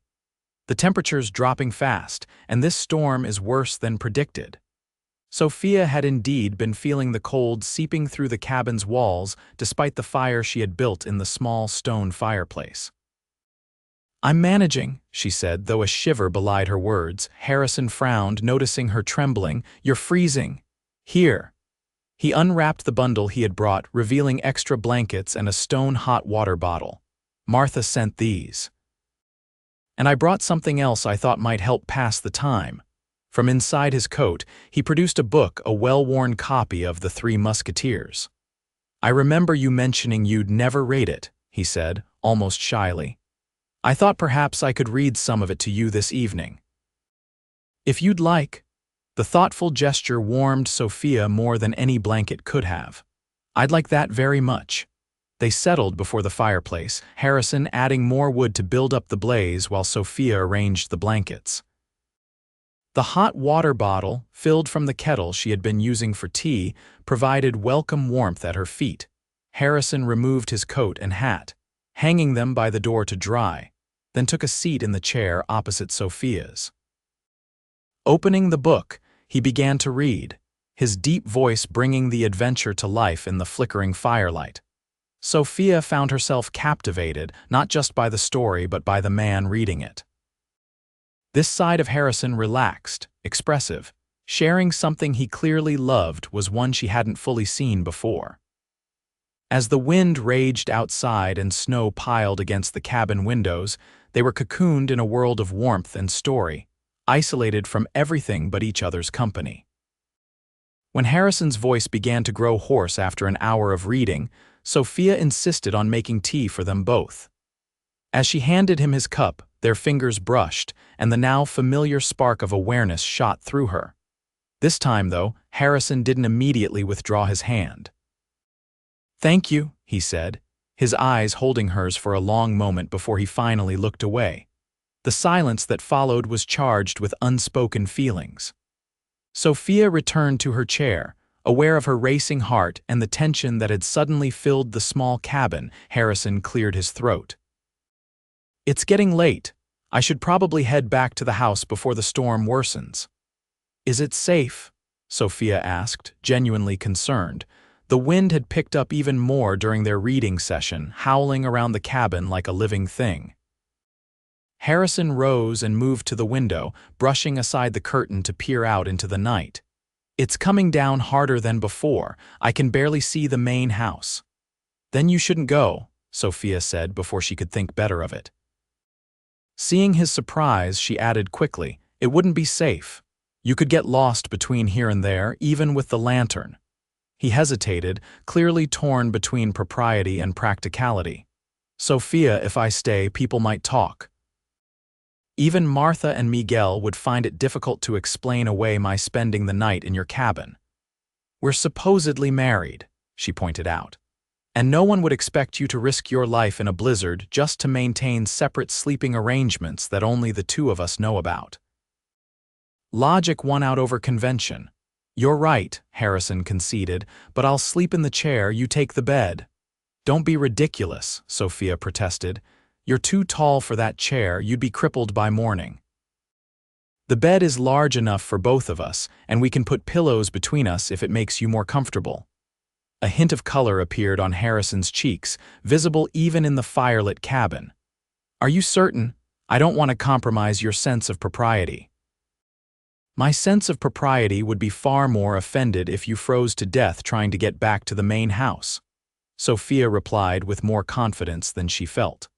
"The temperature's dropping fast, and this storm is worse than predicted." Sophia had indeed been feeling the cold seeping through the cabin's walls despite the fire she had built in the small stone fireplace. "I'm managing," she said, though a shiver belied her words. Harrison frowned, noticing her trembling. "You're freezing. Here." He unwrapped the bundle he had brought, revealing extra blankets and a stone hot water bottle. "Martha sent these. And I brought something else I thought might help pass the time." From inside his coat, he produced a book, a well-worn copy of The Three Musketeers. "I remember you mentioning you'd never read it," he said, almost shyly. "I thought perhaps I could read some of it to you this evening." "If you'd like." The thoughtful gesture warmed Sophia more than any blanket could have. "I'd like that very much." They settled before the fireplace, Harrison adding more wood to build up the blaze while Sophia arranged the blankets. The hot water bottle, filled from the kettle she had been using for tea, provided welcome warmth at her feet. Harrison removed his coat and hat, hanging them by the door to dry, then took a seat in the chair opposite Sophia's. Opening the book, he began to read, his deep voice bringing the adventure to life in the flickering firelight. Sophia found herself captivated, not just by the story but by the man reading it. This side of Harrison relaxed, expressive, sharing something he clearly loved was one she hadn't fully seen before. As the wind raged outside and snow piled against the cabin windows, they were cocooned in a world of warmth and story, isolated from everything but each other's company. When Harrison's voice began to grow hoarse after an hour of reading, Sophia insisted on making tea for them both. As she handed him his cup, their fingers brushed, and the now familiar spark of awareness shot through her. This time, though, Harrison didn't immediately withdraw his hand. "Thank you," he said, his eyes holding hers for a long moment before he finally looked away. The silence that followed was charged with unspoken feelings. Sophia returned to her chair, aware of her racing heart and the tension that had suddenly filled the small cabin. Harrison cleared his throat. "It's getting late. I should probably head back to the house before the storm worsens." "Is it safe?" Sophia asked, genuinely concerned. The wind had picked up even more during their reading session, howling around the cabin like a living thing. Harrison rose and moved to the window, brushing aside the curtain to peer out into the night. "It's coming down harder than before. I can barely see the main house." "Then you shouldn't go," Sophia said before she could think better of it. Seeing his surprise, she added quickly, "It wouldn't be safe. You could get lost between here and there, even with the lantern." He hesitated, clearly torn between propriety and practicality. "Sophia, if I stay, people might talk. Even Martha and Miguel would find it difficult to explain away my spending the night in your cabin. We're supposedly married," she pointed out, "and no one would expect you to risk your life in a blizzard just to maintain separate sleeping arrangements that only the two of us know about." Logic won out over convention. "You're right," Harrison conceded, "but I'll sleep in the chair, you take the bed." "Don't be ridiculous," Sophia protested. "You're too tall for that chair, you'd be crippled by morning." "The bed is large enough for both of us, and we can put pillows between us if it makes you more comfortable." A hint of color appeared on Harrison's cheeks, visible even in the firelit cabin. "Are you certain? I don't want to compromise your sense of propriety." "My sense of propriety would be far more offended if you froze to death trying to get back to the main house," Sophia replied with more confidence than she felt.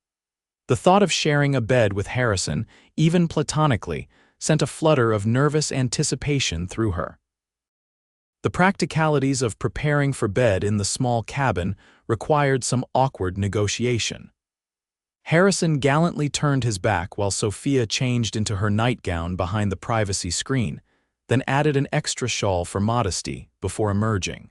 The thought of sharing a bed with Harrison, even platonically, sent a flutter of nervous anticipation through her. The practicalities of preparing for bed in the small cabin required some awkward negotiation. Harrison gallantly turned his back while Sophia changed into her nightgown behind the privacy screen, then added an extra shawl for modesty before emerging.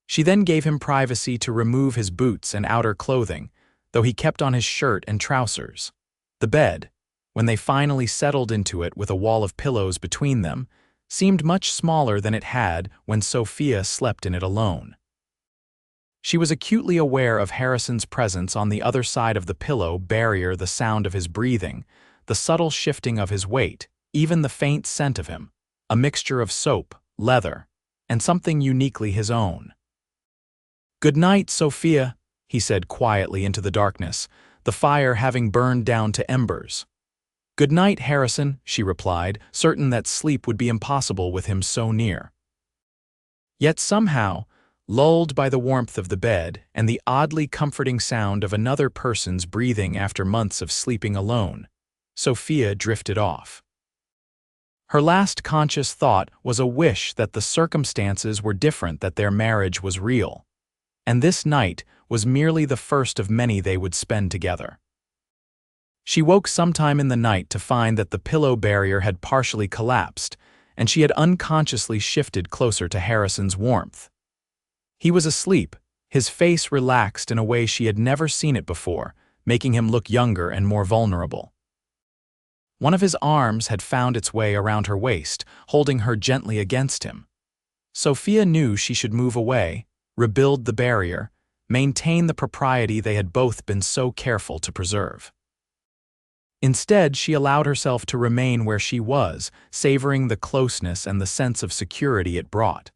She then gave him privacy to remove his boots and outer clothing, though he kept on his shirt and trousers. The bed, when they finally settled into it with a wall of pillows between them, seemed much smaller than it had when Sophia slept in it alone. She was acutely aware of Harrison's presence on the other side of the pillow barrier, the sound of his breathing, the subtle shifting of his weight, even the faint scent of him, a mixture of soap, leather, and something uniquely his own. "Good night, Sophia," he said quietly into the darkness, the fire having burned down to embers. "Good night, Harrison," she replied, certain that sleep would be impossible with him so near. Yet somehow, lulled by the warmth of the bed and the oddly comforting sound of another person's breathing after months of sleeping alone, Sophia drifted off. Her last conscious thought was a wish that the circumstances were different, that their marriage was real, and this night was merely the first of many they would spend together. She woke sometime in the night to find that the pillow barrier had partially collapsed, and she had unconsciously shifted closer to Harrison's warmth. He was asleep, his face relaxed in a way she had never seen it before, making him look younger and more vulnerable. One of his arms had found its way around her waist, holding her gently against him. Sophia knew she should move away, rebuild the barrier, maintain the propriety they had both been so careful to preserve. Instead, she allowed herself to remain where she was, savoring the closeness and the sense of security it brought.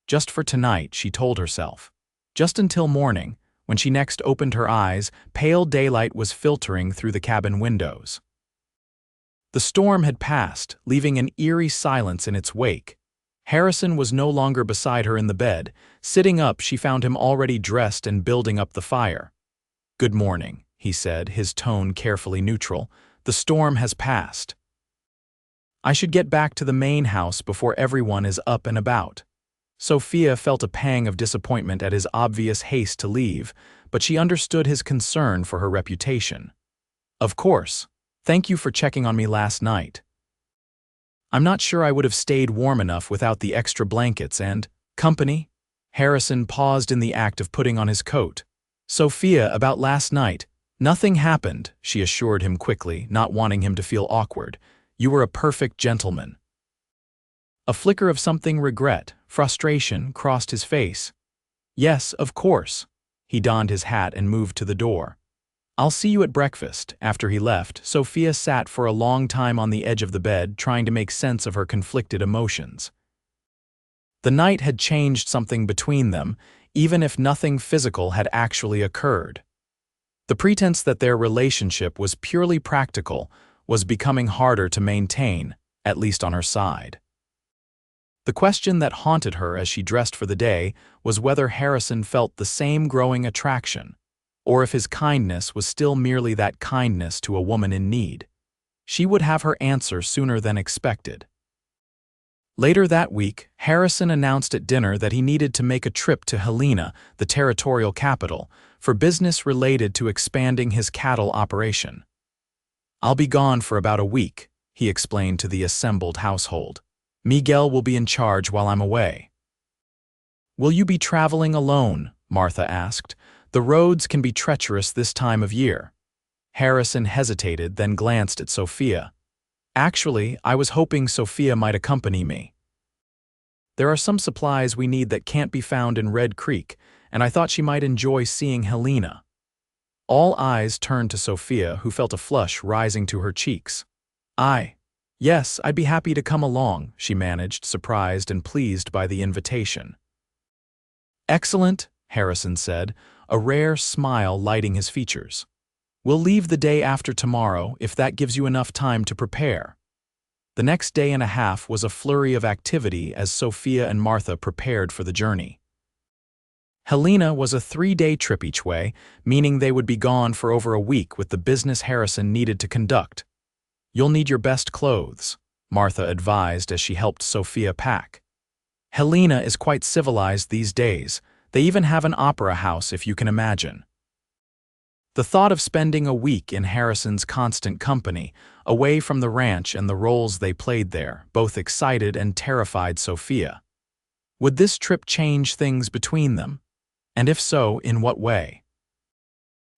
Just for tonight, she told herself. Just until morning, when she next opened her eyes, pale daylight was filtering through the cabin windows. The storm had passed, leaving an eerie silence in its wake. Harrison was no longer beside her in the bed. Sitting up, she found him already dressed and building up the fire. "Good morning," he said, his tone carefully neutral. "The storm has passed. I should get back to the main house before everyone is up and about." Sophia felt a pang of disappointment at his obvious haste to leave, but she understood his concern for her reputation. "Of course. Thank you for checking on me last night. I'm not sure I would have stayed warm enough without the extra blankets and company." Harrison paused in the act of putting on his coat. "Sophia, about last night, nothing happened," she assured him quickly, not wanting him to feel awkward. "You were a perfect gentleman." A flicker of something frustration crossed his face. "Yes, of course." He donned his hat and moved to the door. "I'll see you at breakfast." After he left, Sophia sat for a long time on the edge of the bed, trying to make sense of her conflicted emotions. The night had changed something between them, even if nothing physical had actually occurred. The pretense that their relationship was purely practical was becoming harder to maintain, at least on her side. The question that haunted her as she dressed for the day was whether Harrison felt the same growing attraction, or if his kindness was still merely that kindness to a woman in need. She would have her answer sooner than expected. Later that week, Harrison announced at dinner that he needed to make a trip to Helena, the territorial capital, for business related to expanding his cattle operation. "I'll be gone for about a week," he explained to the assembled household. "Miguel will be in charge while I'm away." "Will you be traveling alone?" Martha asked. "The roads can be treacherous this time of year." Harrison hesitated, then glanced at Sophia. "Actually, I was hoping Sophia might accompany me. There are some supplies we need that can't be found in Red Creek, and I thought she might enjoy seeing Helena." All eyes turned to Sophia, who felt a flush rising to her cheeks. Yes, I'd be happy to come along," she managed, surprised and pleased by the invitation. Excellent, Harrison said, a rare smile lighting his features. We'll leave the day after tomorrow if that gives you enough time to prepare. The next day and a half was a flurry of activity as Sophia and Martha prepared for the journey. Helena was a 3-day trip each way, meaning they would be gone for over a week with the business Harrison needed to conduct. You'll need your best clothes, Martha advised as she helped Sophia pack. Helena is quite civilized these days. They even have an opera house, if you can imagine. The thought of spending a week in Harrison's constant company, away from the ranch and the roles they played there, both excited and terrified Sophia. Would this trip change things between them? And if so, in what way?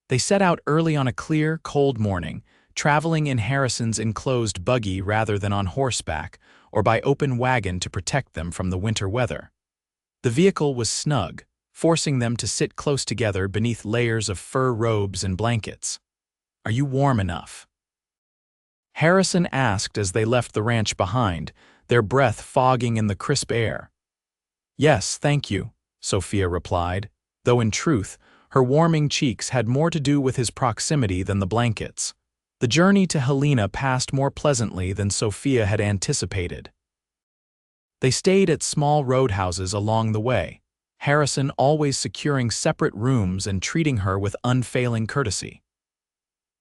They set out early on a clear, cold morning, traveling in Harrison's enclosed buggy rather than on horseback or by open wagon to protect them from the winter weather. The vehicle was snug, forcing them to sit close together beneath layers of fur robes and blankets. "Are you warm enough?" Harrison asked as they left the ranch behind, their breath fogging in the crisp air. "Yes, thank you," Sophia replied, though in truth, her warming cheeks had more to do with his proximity than the blankets. The journey to Helena passed more pleasantly than Sophia had anticipated. They stayed at small roadhouses along the way, Harrison always securing separate rooms and treating her with unfailing courtesy.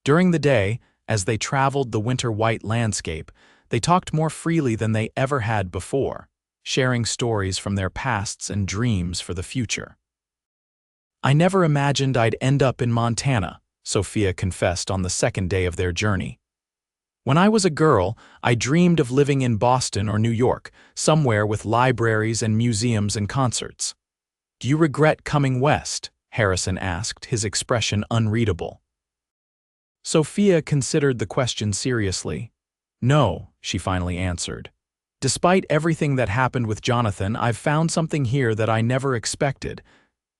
During the day, as they traveled the winter white landscape, they talked more freely than they ever had before, sharing stories from their pasts and dreams for the future. "I never imagined I'd end up in Montana," Sophia confessed on the second day of their journey. "When I was a girl, I dreamed of living in Boston or New York, somewhere with libraries and museums and concerts." "Do you regret coming west?" Harrison asked, his expression unreadable. Sophia considered the question seriously. "No," she finally answered. "Despite everything that happened with Jonathan, I've found something here that I never expected.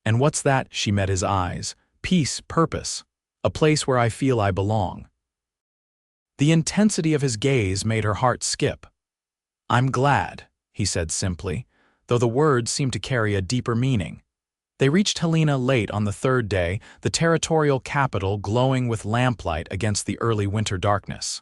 And what's that?" She met his eyes. "Peace, purpose. A place where I feel I belong." The intensity of his gaze made her heart skip. "I'm glad," he said simply, though the words seemed to carry a deeper meaning. They reached Helena late on the third day, the territorial capital glowing with lamplight against the early winter darkness.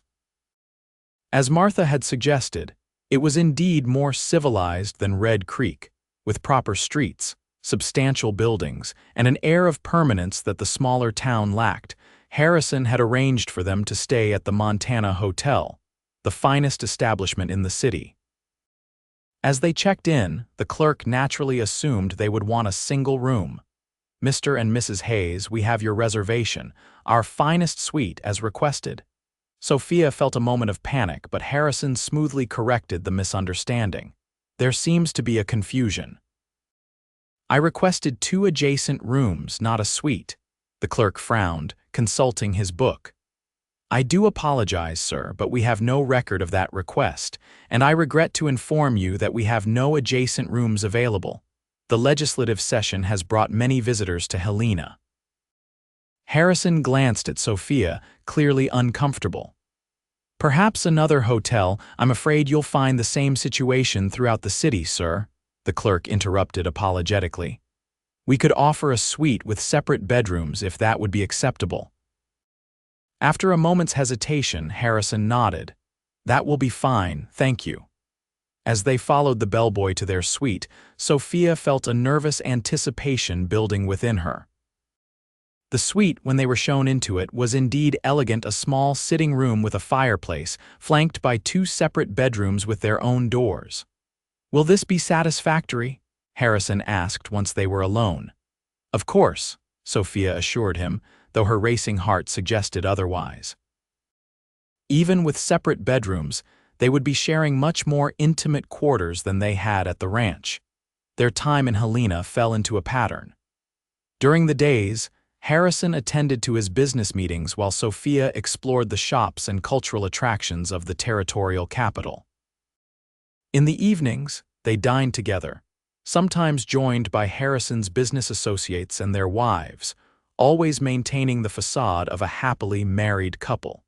As Martha had suggested, it was indeed more civilized than Red Creek, with proper streets, substantial buildings, and an air of permanence that the smaller town lacked. Harrison had arranged for them to stay at the Montana Hotel, the finest establishment in the city. As they checked in, the clerk naturally assumed they would want a single room. "Mr. and Mrs. Hayes, we have your reservation, our finest suite as requested." Sophia felt a moment of panic, but Harrison smoothly corrected the misunderstanding. "There seems to be a confusion. I requested 2 adjacent rooms, not a suite." The clerk frowned, consulting his book. "I do apologize, sir, but we have no record of that request, and I regret to inform you that we have no adjacent rooms available. The legislative session has brought many visitors to Helena." Harrison glanced at Sophia, clearly uncomfortable. "Perhaps another hotel. I'm afraid you'll find the same situation throughout the city, sir," the clerk interrupted apologetically. "We could offer a suite with separate bedrooms if that would be acceptable." After a moment's hesitation, Harrison nodded. "That will be fine, thank you." As they followed the bellboy to their suite, Sophia felt a nervous anticipation building within her. The suite, when they were shown into it, was indeed elegant, a small sitting room with a fireplace, flanked by 2 separate bedrooms with their own doors. "Will this be satisfactory?" Harrison asked once they were alone. "Of course," Sophia assured him, though her racing heart suggested otherwise. Even with separate bedrooms, they would be sharing much more intimate quarters than they had at the ranch. Their time in Helena fell into a pattern. During the days, Harrison attended to his business meetings while Sophia explored the shops and cultural attractions of the territorial capital. In the evenings, they dined together, sometimes joined by Harrison's business associates and their wives, always maintaining the facade of a happily married couple.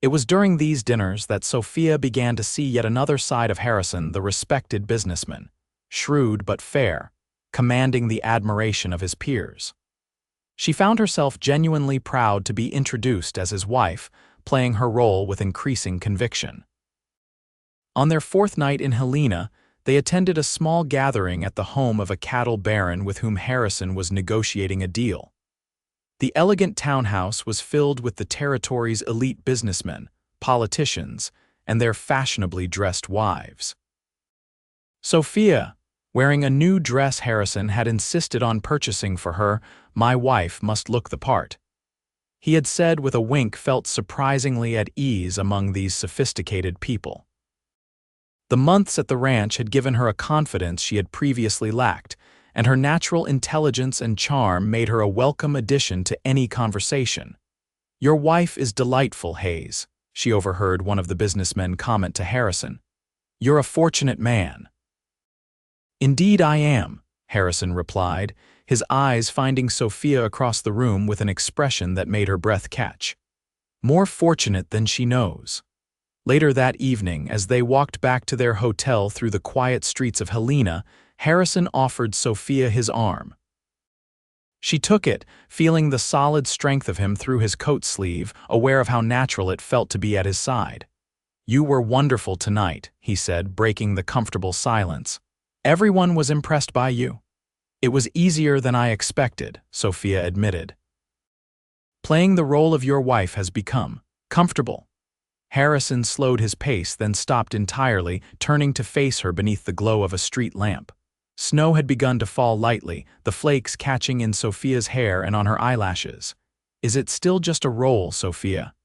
It was during these dinners that Sophia began to see yet another side of Harrison, the respected businessman. Shrewd but fair, commanding the admiration of his peers. She found herself genuinely proud to be introduced as his wife, playing her role with increasing conviction. On their fourth night in Helena, they attended a small gathering at the home of a cattle baron with whom Harrison was negotiating a deal. The elegant townhouse was filled with the territory's elite businessmen, politicians, and their fashionably dressed wives. Sophia, wearing a new dress Harrison had insisted on purchasing for her, "My wife must look the part." He had said with a wink, felt surprisingly at ease among these sophisticated people. The months at the ranch had given her a confidence she had previously lacked, and her natural intelligence and charm made her a welcome addition to any conversation. "Your wife is delightful, Hayes," she overheard one of the businessmen comment to Harrison. "You're a fortunate man." "Indeed I am," Harrison replied, his eyes finding Sophia across the room with an expression that made her breath catch. "More fortunate than she knows." Later that evening, as they walked back to their hotel through the quiet streets of Helena, Harrison offered Sophia his arm. She took it, feeling the solid strength of him through his coat sleeve, aware of how natural it felt to be at his side. "You were wonderful tonight," he said, breaking the comfortable silence. "Everyone was impressed by you." "It was easier than I expected," Sophia admitted. "Playing the role of your wife has become comfortable." Harrison slowed his pace, then stopped entirely, turning to face her beneath the glow of a street lamp. Snow had begun to fall lightly, the flakes catching in Sophia's hair and on her eyelashes. "Is it still just a role, Sophia?"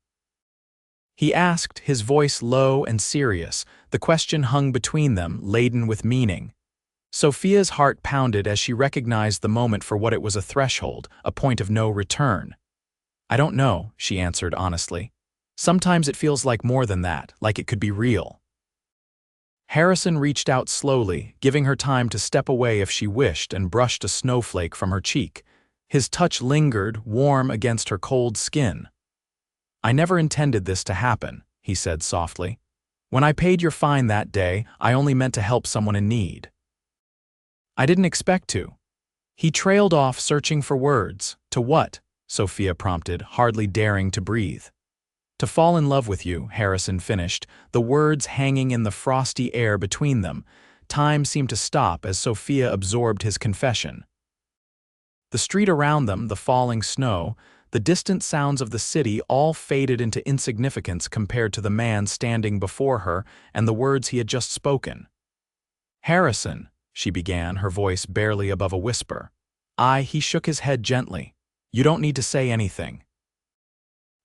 he asked, his voice low and serious. The question hung between them, laden with meaning. Sophia's heart pounded as she recognized the moment for what it was: a threshold, a point of no return. "I don't know," she answered honestly. "Sometimes it feels like more than that, like it could be real." Harrison reached out slowly, giving her time to step away if she wished, and brushed a snowflake from her cheek. His touch lingered, warm against her cold skin. "I never intended this to happen," he said softly. "When I paid your fine that day, I only meant to help someone in need." "I didn't expect to." He trailed off, searching for words. "To what?" Sophia prompted, hardly daring to breathe. "To fall in love with you," Harrison finished, the words hanging in the frosty air between them. Time seemed to stop as Sophia absorbed his confession. The street around them, the falling snow, the distant sounds of the city all faded into insignificance compared to the man standing before her and the words he had just spoken. "Harrison," she began, her voice barely above a whisper. He shook his head gently. "You don't need to say anything.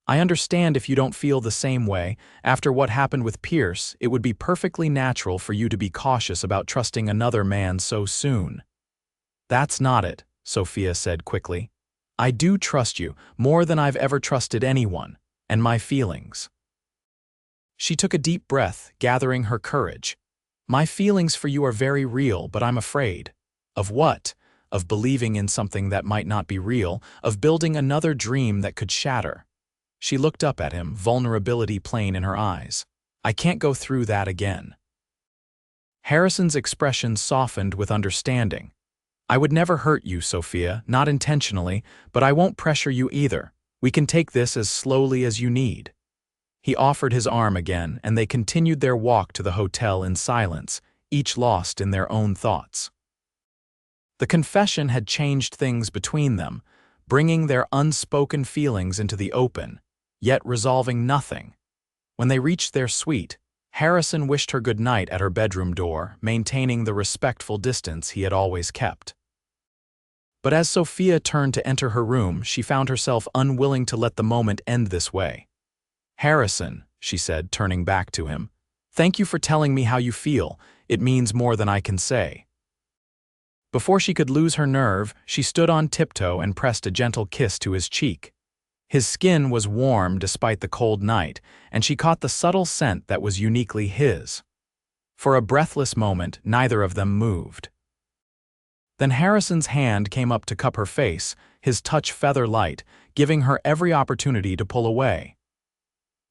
I understand if you don't feel the same way. After what happened with Pierce, it would be perfectly natural for you to be cautious about trusting another man so soon." "That's not it," Sophia said quickly. "I do trust you, more than I've ever trusted anyone, and my feelings." She took a deep breath, gathering her courage. "My feelings for you are very real, but I'm afraid." "Of what?" "Of believing in something that might not be real, of building another dream that could shatter." She looked up at him, vulnerability plain in her eyes. "I can't go through that again." Harrison's expression softened with understanding. "I would never hurt you, Sophia, not intentionally, but I won't pressure you either. We can take this as slowly as you need." He offered his arm again, and they continued their walk to the hotel in silence, each lost in their own thoughts. The confession had changed things between them, bringing their unspoken feelings into the open, yet resolving nothing. When they reached their suite, Harrison wished her good night at her bedroom door, maintaining the respectful distance he had always kept. But as Sophia turned to enter her room, she found herself unwilling to let the moment end this way. "Harrison," she said, turning back to him, "thank you for telling me how you feel. It means more than I can say." Before she could lose her nerve, she stood on tiptoe and pressed a gentle kiss to his cheek. His skin was warm despite the cold night, and she caught the subtle scent that was uniquely his. For a breathless moment, neither of them moved. Then Harrison's hand came up to cup her face, his touch feather-light, giving her every opportunity to pull away.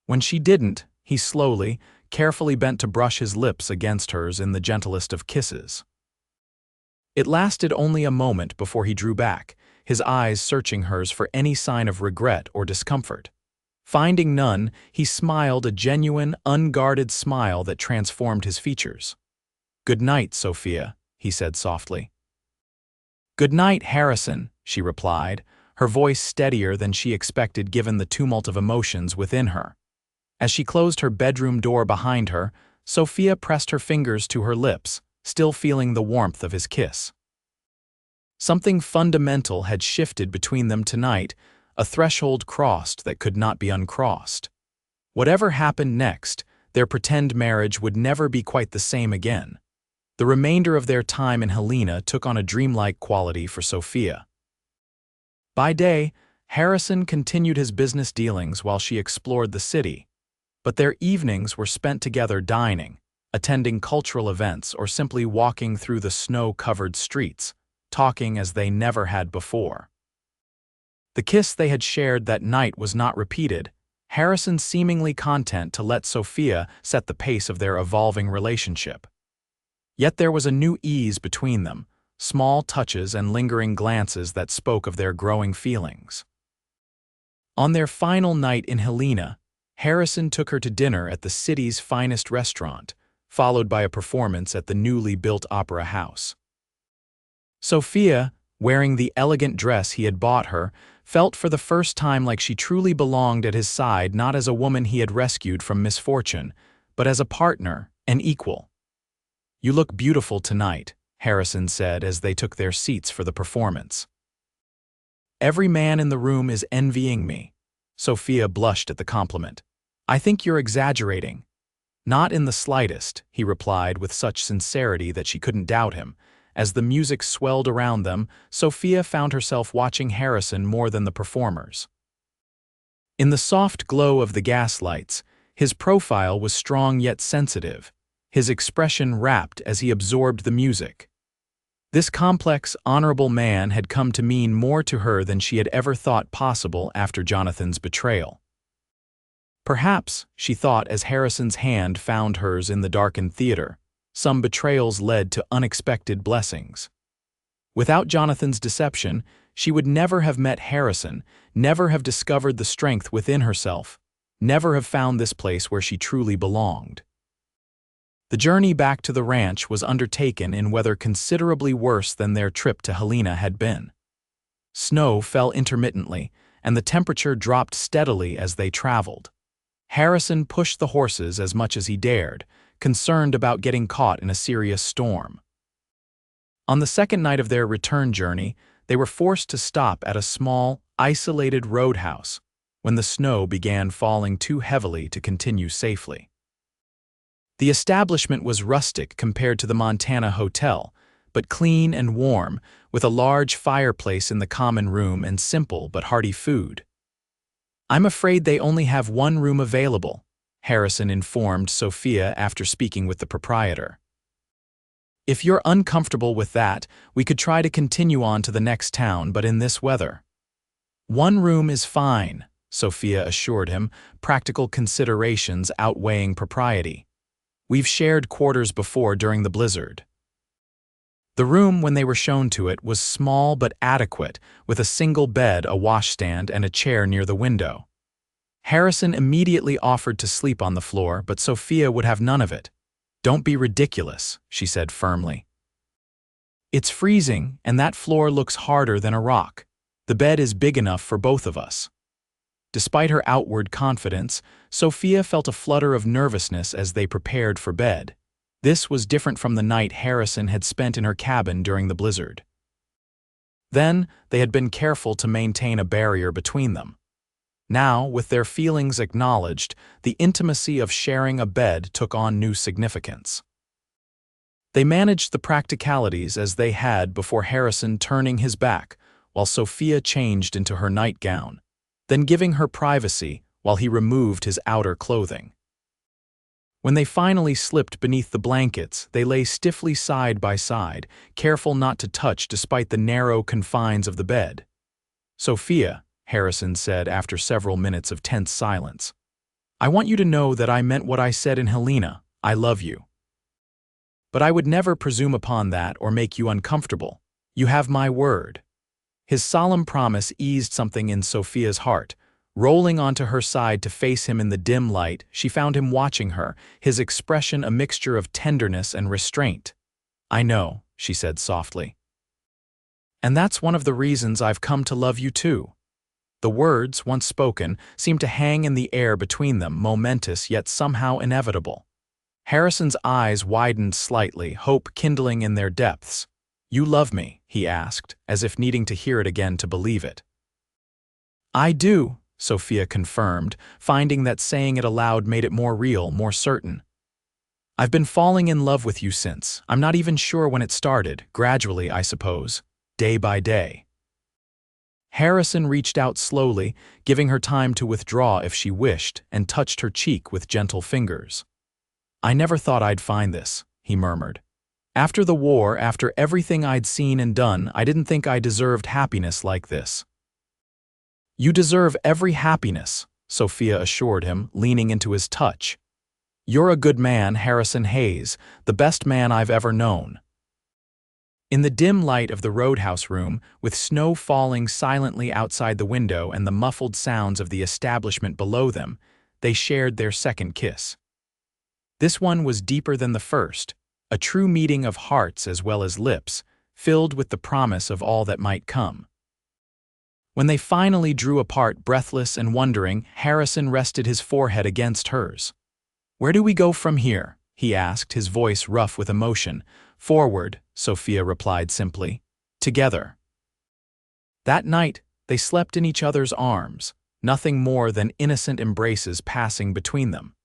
When she didn't, he slowly, carefully bent to brush his lips against hers in the gentlest of kisses. It lasted only a moment before he drew back, his eyes searching hers for any sign of regret or discomfort. Finding none, he smiled a genuine, unguarded smile that transformed his features. "Good night, Sophia," he said softly. "Good night, Harrison," she replied, her voice steadier than she expected given the tumult of emotions within her. As she closed her bedroom door behind her, Sophia pressed her fingers to her lips, still feeling the warmth of his kiss. Something fundamental had shifted between them tonight, a threshold crossed that could not be uncrossed. Whatever happened next, their pretend marriage would never be quite the same again. The remainder of their time in Helena took on a dreamlike quality for Sophia. By day, Harrison continued his business dealings while she explored the city, but their evenings were spent together dining, attending cultural events, or simply walking through the snow-covered streets, talking as they never had before. The kiss they had shared that night was not repeated, Harrison seemingly content to let Sophia set the pace of their evolving relationship. Yet there was a new ease between them, small touches and lingering glances that spoke of their growing feelings. On their final night in Helena, Harrison took her to dinner at the city's finest restaurant, followed by a performance at the newly built opera house. Sophia, wearing the elegant dress he had bought her, felt for the first time like she truly belonged at his side, not as a woman he had rescued from misfortune, but as a partner, an equal. "You look beautiful tonight," Harrison said as they took their seats for the performance. "Every man in the room is envying me." Sophia blushed at the compliment. "I think you're exaggerating." "Not in the slightest," he replied with such sincerity that she couldn't doubt him. As the music swelled around them, Sophia found herself watching Harrison more than the performers. In the soft glow of the gaslights, his profile was strong yet sensitive, his expression rapt as he absorbed the music. This complex, honorable man had come to mean more to her than she had ever thought possible after Jonathan's betrayal. Perhaps, she thought as Harrison's hand found hers in the darkened theater, some betrayals led to unexpected blessings. Without Jonathan's deception, she would never have met Harrison, never have discovered the strength within herself, never have found this place where she truly belonged. The journey back to the ranch was undertaken in weather considerably worse than their trip to Helena had been. Snow fell intermittently, and the temperature dropped steadily as they traveled. Harrison pushed the horses as much as he dared, concerned about getting caught in a serious storm. On the second night of their return journey, they were forced to stop at a small, isolated roadhouse when the snow began falling too heavily to continue safely. The establishment was rustic compared to the Montana hotel, but clean and warm, with a large fireplace in the common room and simple but hearty food. "I'm afraid they only have one room available," Harrison informed Sophia after speaking with the proprietor. "If you're uncomfortable with that, we could try to continue on to the next town, but in this weather." "One room is fine," Sophia assured him, practical considerations outweighing propriety. "We've shared quarters before during the blizzard." The room, when they were shown to it, was small but adequate, with a single bed, a washstand, and a chair near the window. Harrison immediately offered to sleep on the floor, but Sophia would have none of it. "Don't be ridiculous," she said firmly. "It's freezing, and that floor looks harder than a rock. The bed is big enough for both of us." Despite her outward confidence, Sophia felt a flutter of nervousness as they prepared for bed. This was different from the night Harrison had spent in her cabin during the blizzard. Then, they had been careful to maintain a barrier between them. Now, with their feelings acknowledged, the intimacy of sharing a bed took on new significance. They managed the practicalities as they had before Harrison turning his back, while Sophia changed into her nightgown, then giving her privacy while he removed his outer clothing. When they finally slipped beneath the blankets, they lay stiffly side by side, careful not to touch despite the narrow confines of the bed. "Sophia," Harrison said after several minutes of tense silence, "I want you to know that I meant what I said in Helena. I love you." But I would never presume upon that or make you uncomfortable. You have my word." His solemn promise eased something in Sophia's heart. Rolling onto her side to face him in the dim light, she found him watching her, his expression a mixture of tenderness and restraint. "I know," she said softly. "And that's one of the reasons I've come to love you too." The words, once spoken, seemed to hang in the air between them, momentous yet somehow inevitable. Harrison's eyes widened slightly, hope kindling in their depths. "You love me?" he asked, as if needing to hear it again to believe it. "I do," Sophia confirmed, finding that saying it aloud made it more real, more certain. "I've been falling in love with you since. I'm not even sure when it started, gradually, I suppose, day by day." Harrison reached out slowly, giving her time to withdraw if she wished, and touched her cheek with gentle fingers. "I never thought I'd find this," he murmured. "After the war, after everything I'd seen and done, I didn't think I deserved happiness like this." "You deserve every happiness," Sophia assured him, leaning into his touch. "You're a good man, Harrison Hayes, the best man I've ever known." In the dim light of the roadhouse room, with snow falling silently outside the window and the muffled sounds of the establishment below them, they shared their second kiss. This one was deeper than the first, a true meeting of hearts as well as lips, filled with the promise of all that might come. When they finally drew apart, breathless and wondering, Harrison rested his forehead against hers. "Where do we go from here?" he asked, his voice rough with emotion. "Forward," Sophia replied simply. "Together." That night, they slept in each other's arms, nothing more than innocent embraces passing between them.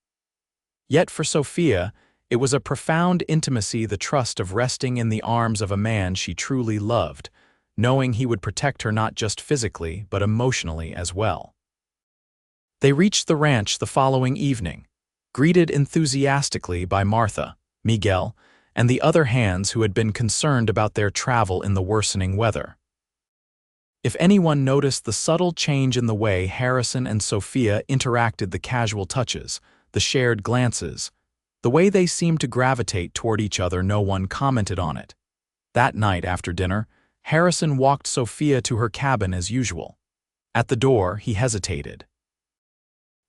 Yet for Sophia, it was a profound intimacy, the trust of resting in the arms of a man she truly loved, knowing he would protect her not just physically but emotionally as well. They reached the ranch the following evening, greeted enthusiastically by Martha, Miguel, and the other hands who had been concerned about their travel in the worsening weather. If anyone noticed the subtle change in the way Harrison and Sophia interacted, the casual touches, the shared glances, the way they seemed to gravitate toward each other, no one commented on it. That night after dinner, Harrison walked Sophia to her cabin as usual. At the door, he hesitated.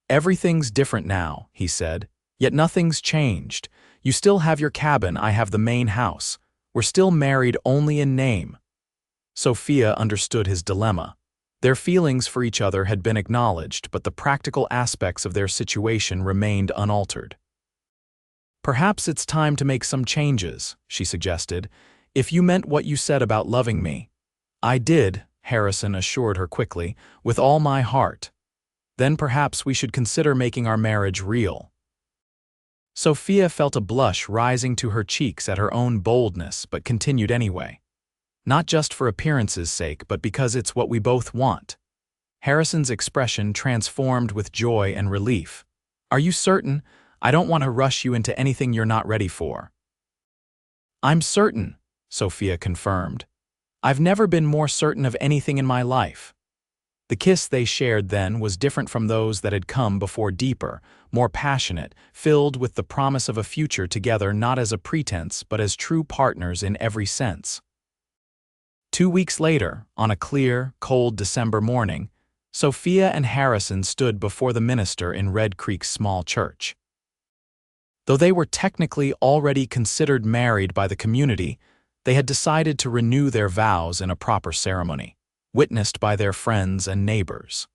"Everything's different now," he said, "yet nothing's changed. You still have your cabin, I have the main house. We're still married only in name." Sophia understood his dilemma. Their feelings for each other had been acknowledged, but the practical aspects of their situation remained unaltered. "Perhaps it's time to make some changes," she suggested, "if you meant what you said about loving me." "I did," Harrison assured her quickly, "with all my heart. Then perhaps we should consider making our marriage real." Sophia felt a blush rising to her cheeks at her own boldness, but continued anyway. "Not just for appearance's sake, but because it's what we both want." Harrison's expression transformed with joy and relief. "Are you certain? I don't want to rush you into anything you're not ready for." "I'm certain," Sophia confirmed. "I've never been more certain of anything in my life." The kiss they shared then was different from those that had come before, deeper, more passionate, filled with the promise of a future together, not as a pretense but as true partners in every sense. 2 weeks later, on a clear, cold December morning, Sophia and Harrison stood before the minister in Red Creek's small church. Though they were technically already considered married by the community, they had decided to renew their vows in a proper ceremony, witnessed by their friends and neighbors.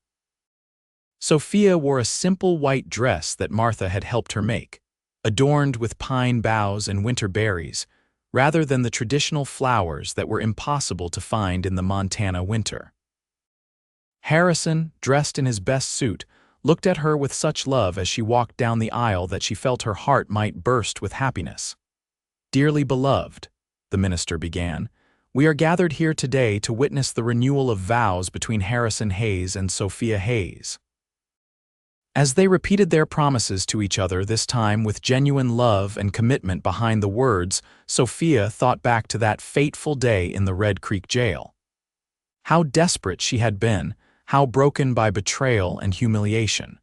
Sophia wore a simple white dress that Martha had helped her make, adorned with pine boughs and winter berries, rather than the traditional flowers that were impossible to find in the Montana winter. Harrison, dressed in his best suit, looked at her with such love as she walked down the aisle that she felt her heart might burst with happiness. "Dearly beloved," the minister began, "we are gathered here today to witness the renewal of vows between Harrison Hayes and Sophia Hayes." As they repeated their promises to each other, this time with genuine love and commitment behind the words, Sophia thought back to that fateful day in the Red Creek jail. How desperate she had been, how broken by betrayal and humiliation.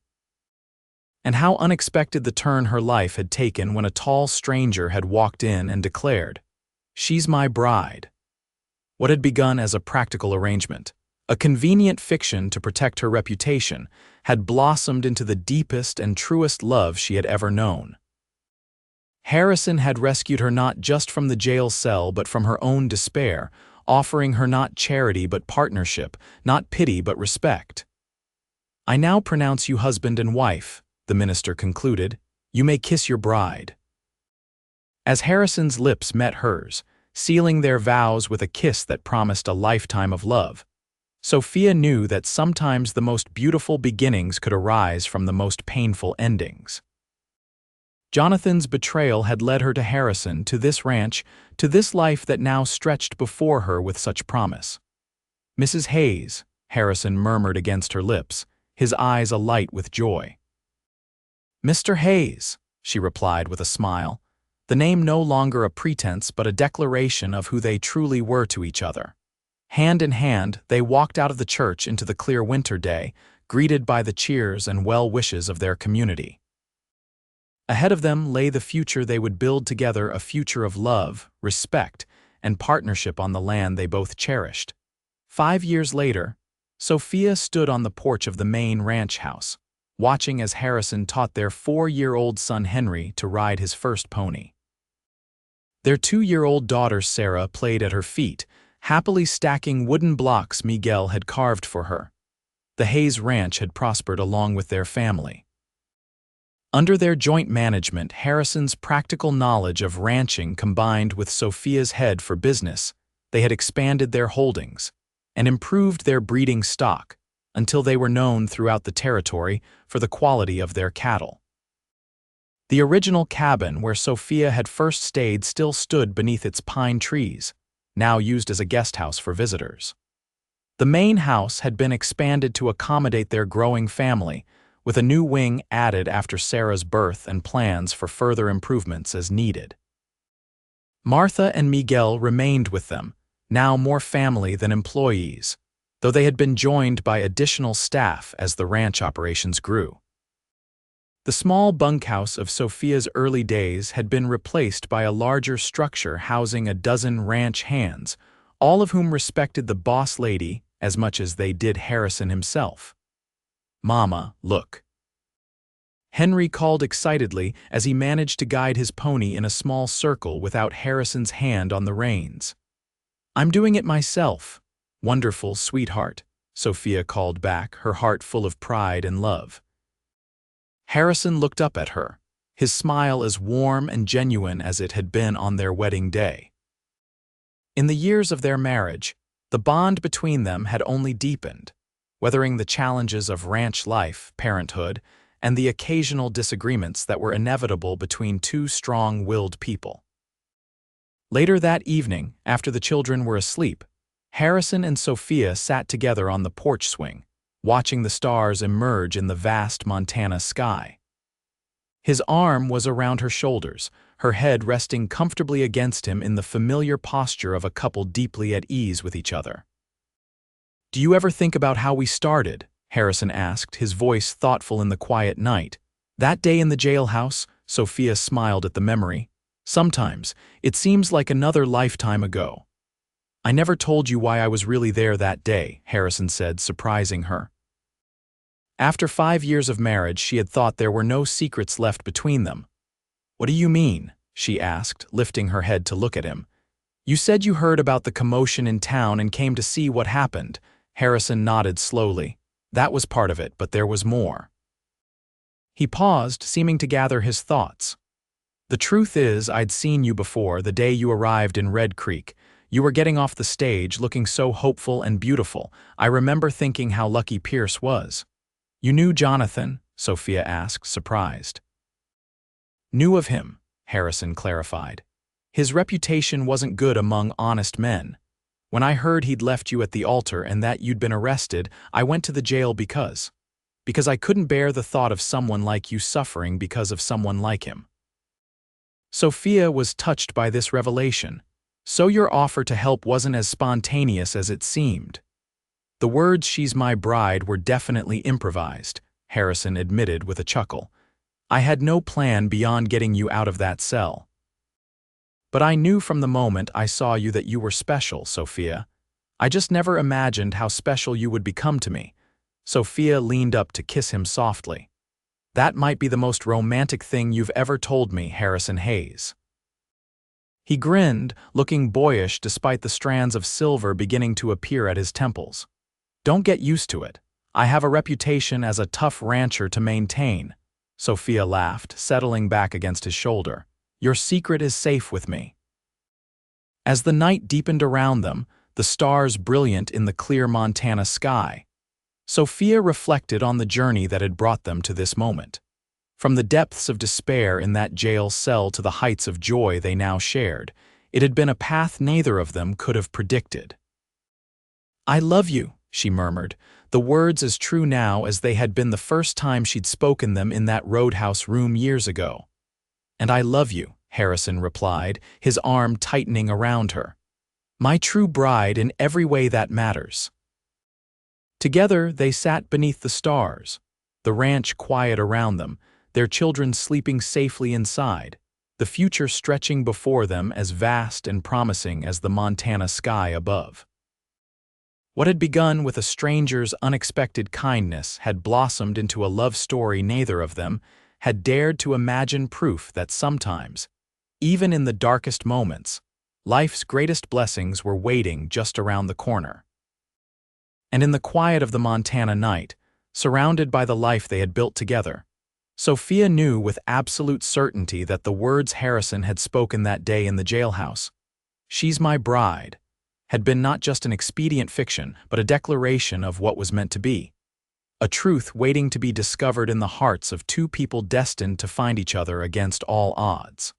And how unexpected the turn her life had taken when a tall stranger had walked in and declared, "She's my bride." What had begun as a practical arrangement, a convenient fiction to protect her reputation, had blossomed into the deepest and truest love she had ever known. Harrison had rescued her not just from the jail cell but from her own despair, offering her not charity but partnership, not pity but respect. "I now pronounce you husband and wife," the minister concluded. "You may kiss your bride." As Harrison's lips met hers, sealing their vows with a kiss that promised a lifetime of love, Sophia knew that sometimes the most beautiful beginnings could arise from the most painful endings. Jonathan's betrayal had led her to Harrison, to this ranch, to this life that now stretched before her with such promise. "Mrs. Hayes," Harrison murmured against her lips, his eyes alight with joy. "Mr. Hayes," she replied with a smile, the name no longer a pretense but a declaration of who they truly were to each other. Hand in hand, they walked out of the church into the clear winter day, greeted by the cheers and well wishes of their community. Ahead of them lay the future they would build together, a future of love, respect, and partnership on the land they both cherished. 5 years later, Sophia stood on the porch of the main ranch house, watching as Harrison taught their 4-year-old son Henry to ride his first pony. Their 2-year-old daughter Sarah played at her feet, happily stacking wooden blocks Miguel had carved for her. The Hayes Ranch had prospered along with their family. Under their joint management, Harrison's practical knowledge of ranching combined with Sophia's head for business, they had expanded their holdings and improved their breeding stock until they were known throughout the territory for the quality of their cattle. The original cabin where Sophia had first stayed still stood beneath its pine trees, now used as a guest house for visitors. The main house had been expanded to accommodate their growing family, with a new wing added after Sarah's birth and plans for further improvements as needed. Martha and Miguel remained with them, now more family than employees, though they had been joined by additional staff as the ranch operations grew. The small bunkhouse of Sophia's early days had been replaced by a larger structure housing a dozen ranch hands, all of whom respected the boss lady as much as they did Harrison himself. "Mama, look." Henry called excitedly as he managed to guide his pony in a small circle without Harrison's hand on the reins. "I'm doing it myself." "Wonderful, sweetheart," Sophia called back, her heart full of pride and love. Harrison looked up at her, his smile as warm and genuine as it had been on their wedding day. In the years of their marriage, the bond between them had only deepened, weathering the challenges of ranch life, parenthood, and the occasional disagreements that were inevitable between two strong-willed people. Later that evening, after the children were asleep, Harrison and Sophia sat together on the porch swing, watching the stars emerge in the vast Montana sky. His arm was around her shoulders, her head resting comfortably against him in the familiar posture of a couple deeply at ease with each other. "Do you ever think about how we started?" Harrison asked, his voice thoughtful in the quiet night. "That day in the jailhouse," Sophia smiled at the memory. "Sometimes, it seems like another lifetime ago." "I never told you why I was really there that day," Harrison said, surprising her. After 5 years of marriage, she had thought there were no secrets left between them. "What do you mean?" she asked, lifting her head to look at him. "You said you heard about the commotion in town and came to see what happened." Harrison nodded slowly. "That was part of it, but there was more." He paused, seeming to gather his thoughts. "The truth is, I'd seen you before, the day you arrived in Red Creek. You were getting off the stage, looking so hopeful and beautiful. I remember thinking how lucky Pierce was." "You knew Jonathan?" Sophia asked, surprised. "Knew of him," Harrison clarified. "His reputation wasn't good among honest men. When I heard he'd left you at the altar and that you'd been arrested, I went to the jail because I couldn't bear the thought of someone like you suffering because of someone like him." Sophia was touched by this revelation. "So your offer to help wasn't as spontaneous as it seemed." "The words 'she's my bride' were definitely improvised," Harrison admitted with a chuckle. I had no plan beyond getting you out of that cell. But I knew from the moment I saw you that you were special, Sophia. I just never imagined how special you would become to me." Sophia leaned up to kiss him softly. "That might be the most romantic thing you've ever told me, Harrison Hayes." He grinned, looking boyish despite the strands of silver beginning to appear at his temples. "Don't get used to it. I have a reputation as a tough rancher to maintain." Sophia laughed, settling back against his shoulder. "Your secret is safe with me." As the night deepened around them, the stars brilliant in the clear Montana sky, Sophia reflected on the journey that had brought them to this moment. From the depths of despair in that jail cell to the heights of joy they now shared, it had been a path neither of them could have predicted. "I love you," she murmured, the words as true now as they had been the first time she'd spoken them in that roadhouse room years ago. "And I love you," Harrison replied, his arm tightening around her. "My true bride in every way that matters." Together they sat beneath the stars, the ranch quiet around them, their children sleeping safely inside, the future stretching before them as vast and promising as the Montana sky above. What had begun with a stranger's unexpected kindness had blossomed into a love story neither of them had dared to imagine, proof that sometimes, even in the darkest moments, life's greatest blessings were waiting just around the corner. And in the quiet of the Montana night, surrounded by the life they had built together, Sophia knew with absolute certainty that the words Harrison had spoken that day in the jailhouse, "She's my bride," had been not just an expedient fiction, but a declaration of what was meant to be. A truth waiting to be discovered in the hearts of two people destined to find each other against all odds.